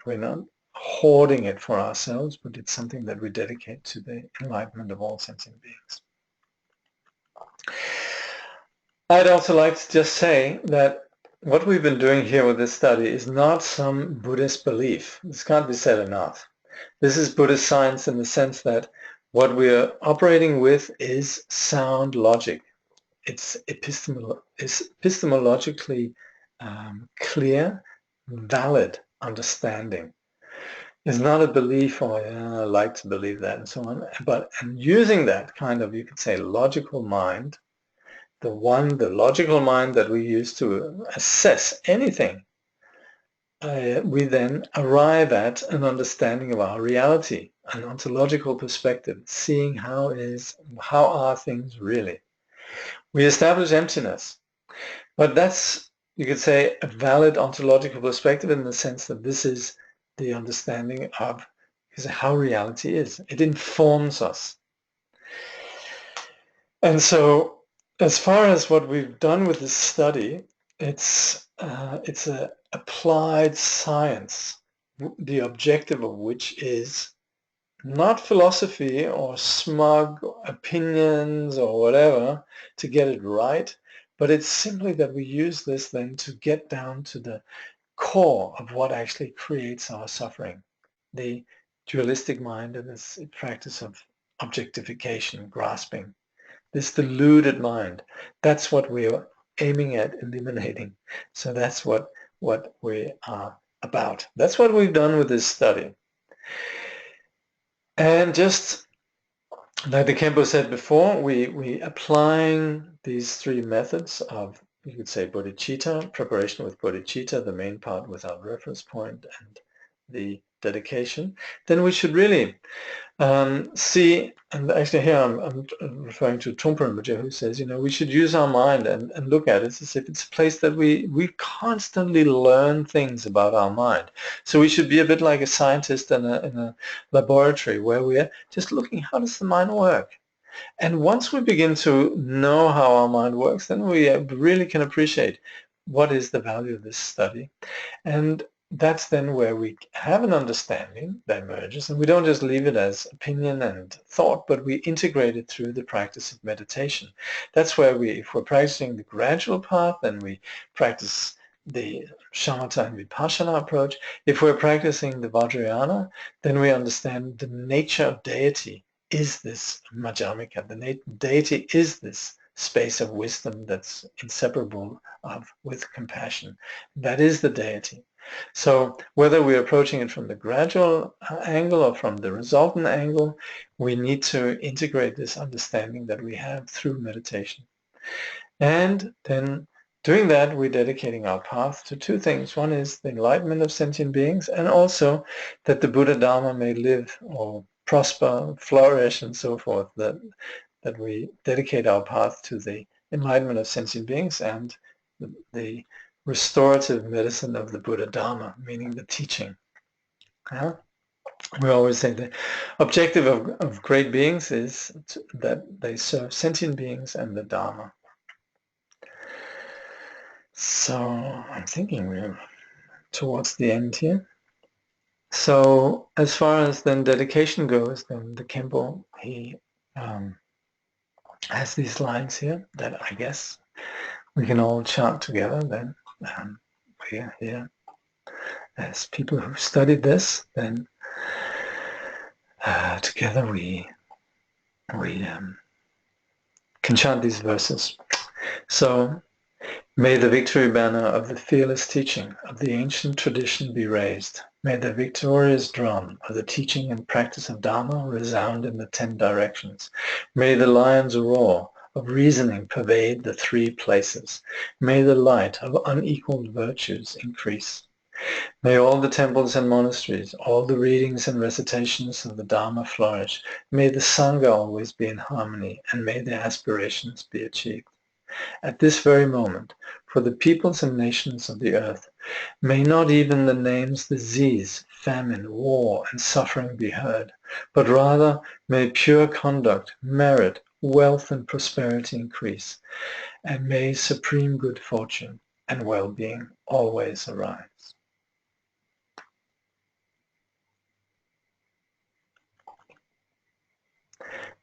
Speaker 1: we're not hoarding it for ourselves, but it's something that we dedicate to the enlightenment of all sentient beings. I'd also like to just say that what we've been doing here with this study is not some Buddhist belief. This can't be said enough. This is Buddhist science in the sense that what we're operating with is sound logic. It's epistemologically clear, valid understanding. It's not a belief or I like to believe that and so on, but and using that kind of, you could say, logical mind, the logical mind that we use to assess anything, we then arrive at an understanding of our reality, an ontological perspective, seeing how are things really. We establish emptiness, but that's, you could say, a valid ontological perspective in the sense that this is the understanding of how reality is. It informs us. And so as far as what we've done with this study, it's a applied science, the objective of which is not philosophy or smug opinions or whatever to get it right, but it's simply that we use this then to get down to the core of what actually creates our suffering, the dualistic mind and this practice of objectification, grasping, this deluded mind. That's what we're aiming at eliminating. So that's what we are about. That's what we've done with this study. And just like the Kempo said before, we applying these three methods of, you could say, bodhicitta, preparation with bodhicitta, the main part without reference point, and the dedication, then we should really see, and actually here I'm referring to Trungpa Rinpoche, who says, we should use our mind and look at it as if it's a place that we constantly learn things about our mind. So we should be a bit like a scientist in a laboratory where we're just looking, how does the mind work? And once we begin to know how our mind works, then we really can appreciate what is the value of this study. And that's then where we have an understanding that emerges, and we don't just leave it as opinion and thought, but we integrate it through the practice of meditation. That's where if we're practicing the gradual path, then we practice the shamatha and vipassana approach. If we're practicing the Vajrayana, then we understand the nature of deity is this Madhyamaka. The deity is this space of wisdom that's inseparable with compassion. That is the deity. So whether we're approaching it from the gradual angle or from the resultant angle, we need to integrate this understanding that we have through meditation. And then doing that, we're dedicating our path to two things. One is the enlightenment of sentient beings, and also that the Buddha Dharma may live or prosper, flourish, and so forth, that we dedicate our path to the enlightenment of sentient beings and the restorative medicine of the Buddha Dharma, meaning the teaching. We always say the objective of great beings is that they serve sentient beings and the Dharma. So I'm thinking we're towards the end here. So as far as then dedication goes, then the Khenpo, he has these lines here that I guess we can all chant together then. We're here as people who studied this, then together we can chant these verses. So, may the victory banner of the fearless teaching of the ancient tradition be raised. May the victorious drum of the teaching and practice of Dharma resound in the 10 directions. May the lion's roar of reasoning pervade the 3 places. May the light of unequaled virtues increase. May all the temples and monasteries, all the readings and recitations of the Dharma flourish. May the Sangha always be in harmony, and may their aspirations be achieved. At this very moment, for the peoples and nations of the earth, may not even the names disease, famine, war, and suffering be heard, but rather may pure conduct, merit, wealth, and prosperity increase, and may supreme good fortune and well-being always arise.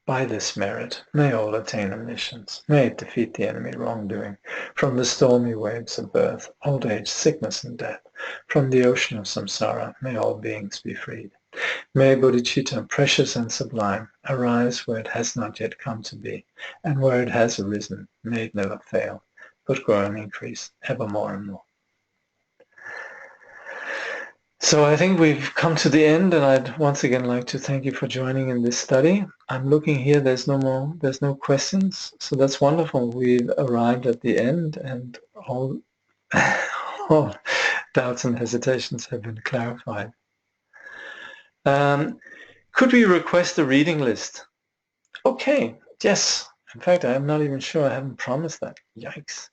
Speaker 1: By this merit, may all attain omniscience, may it defeat the enemy wrongdoing, from the stormy waves of birth, old age, sickness, and death, from the ocean of samsara, may all beings be freed. May bodhicitta, precious and sublime, arise where it has not yet come to be, and where it has arisen, may it never fail, but grow and increase ever more and more. So I think we've come to the end, and I'd once again like to thank you for joining in this study. I'm looking here, there's no questions, so that's wonderful. We've arrived at the end, and all, all doubts and hesitations have been clarified. Could we request a reading list? Okay, yes. In fact, I'm not even sure, I haven't promised that. Yikes.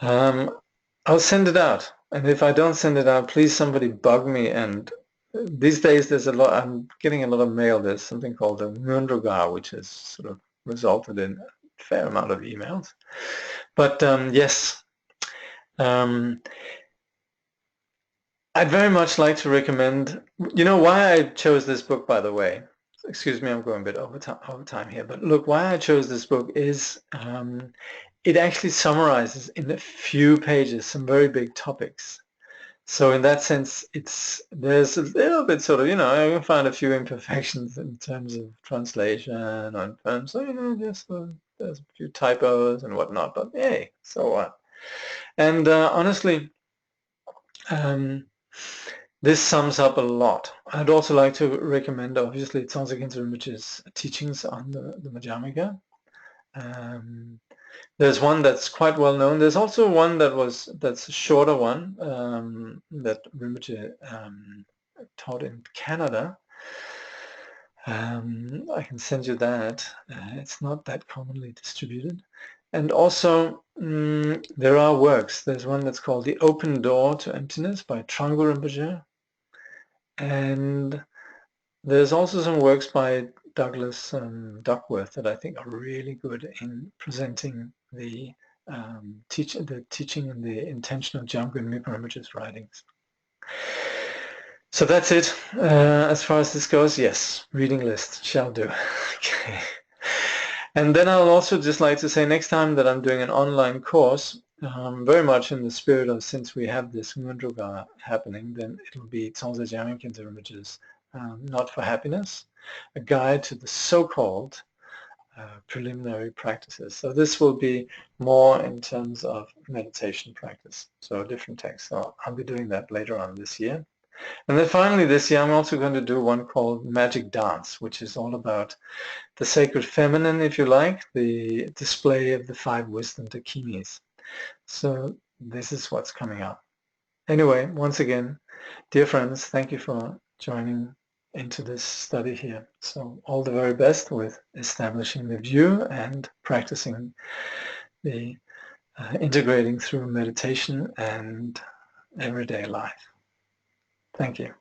Speaker 1: I'll send it out. And if I don't send it out, please somebody bug me. And these days there's a lot, I'm getting a lot of mail. There's something called a Mundrugar, which has sort of resulted in a fair amount of emails. But yes, I'd very much like to recommend, you know, why I chose this book, by the way. Excuse me, I'm going a bit over time here. But look, why I chose this book is it actually summarizes in a few pages some very big topics. So in that sense, there's a little bit sort of, you know, I can find a few imperfections in terms of translation or in terms of, you know, just there's a few typos and whatnot, but hey, so what? And honestly, this sums up a lot. I'd also like to recommend, obviously, Tsongtse Rinpoche's teachings on the Madhyamaka. There's one that's quite well known. There's also one that's a shorter one that Rinpoche taught in Canada. I can send you that. It's not that commonly distributed. And also there are works. There's one that's called The Open Door to Emptiness by Trungpa Rinpoche. And there's also some works by Douglas Duckworth that I think are really good in presenting the teaching and the intention of Jamgon Mipo Rinpoche's writings. So that's it. As far as this goes, yes, reading list shall do. Okay. And then I'll also just like to say next time that I'm doing an online course, very much in the spirit of, since we have this Mundruga happening, then it'll be Tsongtse Rinpoche's Not for Happiness, a guide to the so-called preliminary practices. So this will be more in terms of meditation practice. So different texts. So I'll be doing that later on this year. And then finally this year I'm also going to do one called Magic Dance, which is all about the sacred feminine, if you like, the display of the 5 wisdom dakinis. So this is what's coming up. Anyway, once again, dear friends, thank you for joining into this study here. So all the very best with establishing the view and practicing the integrating through meditation and everyday life. Thank you.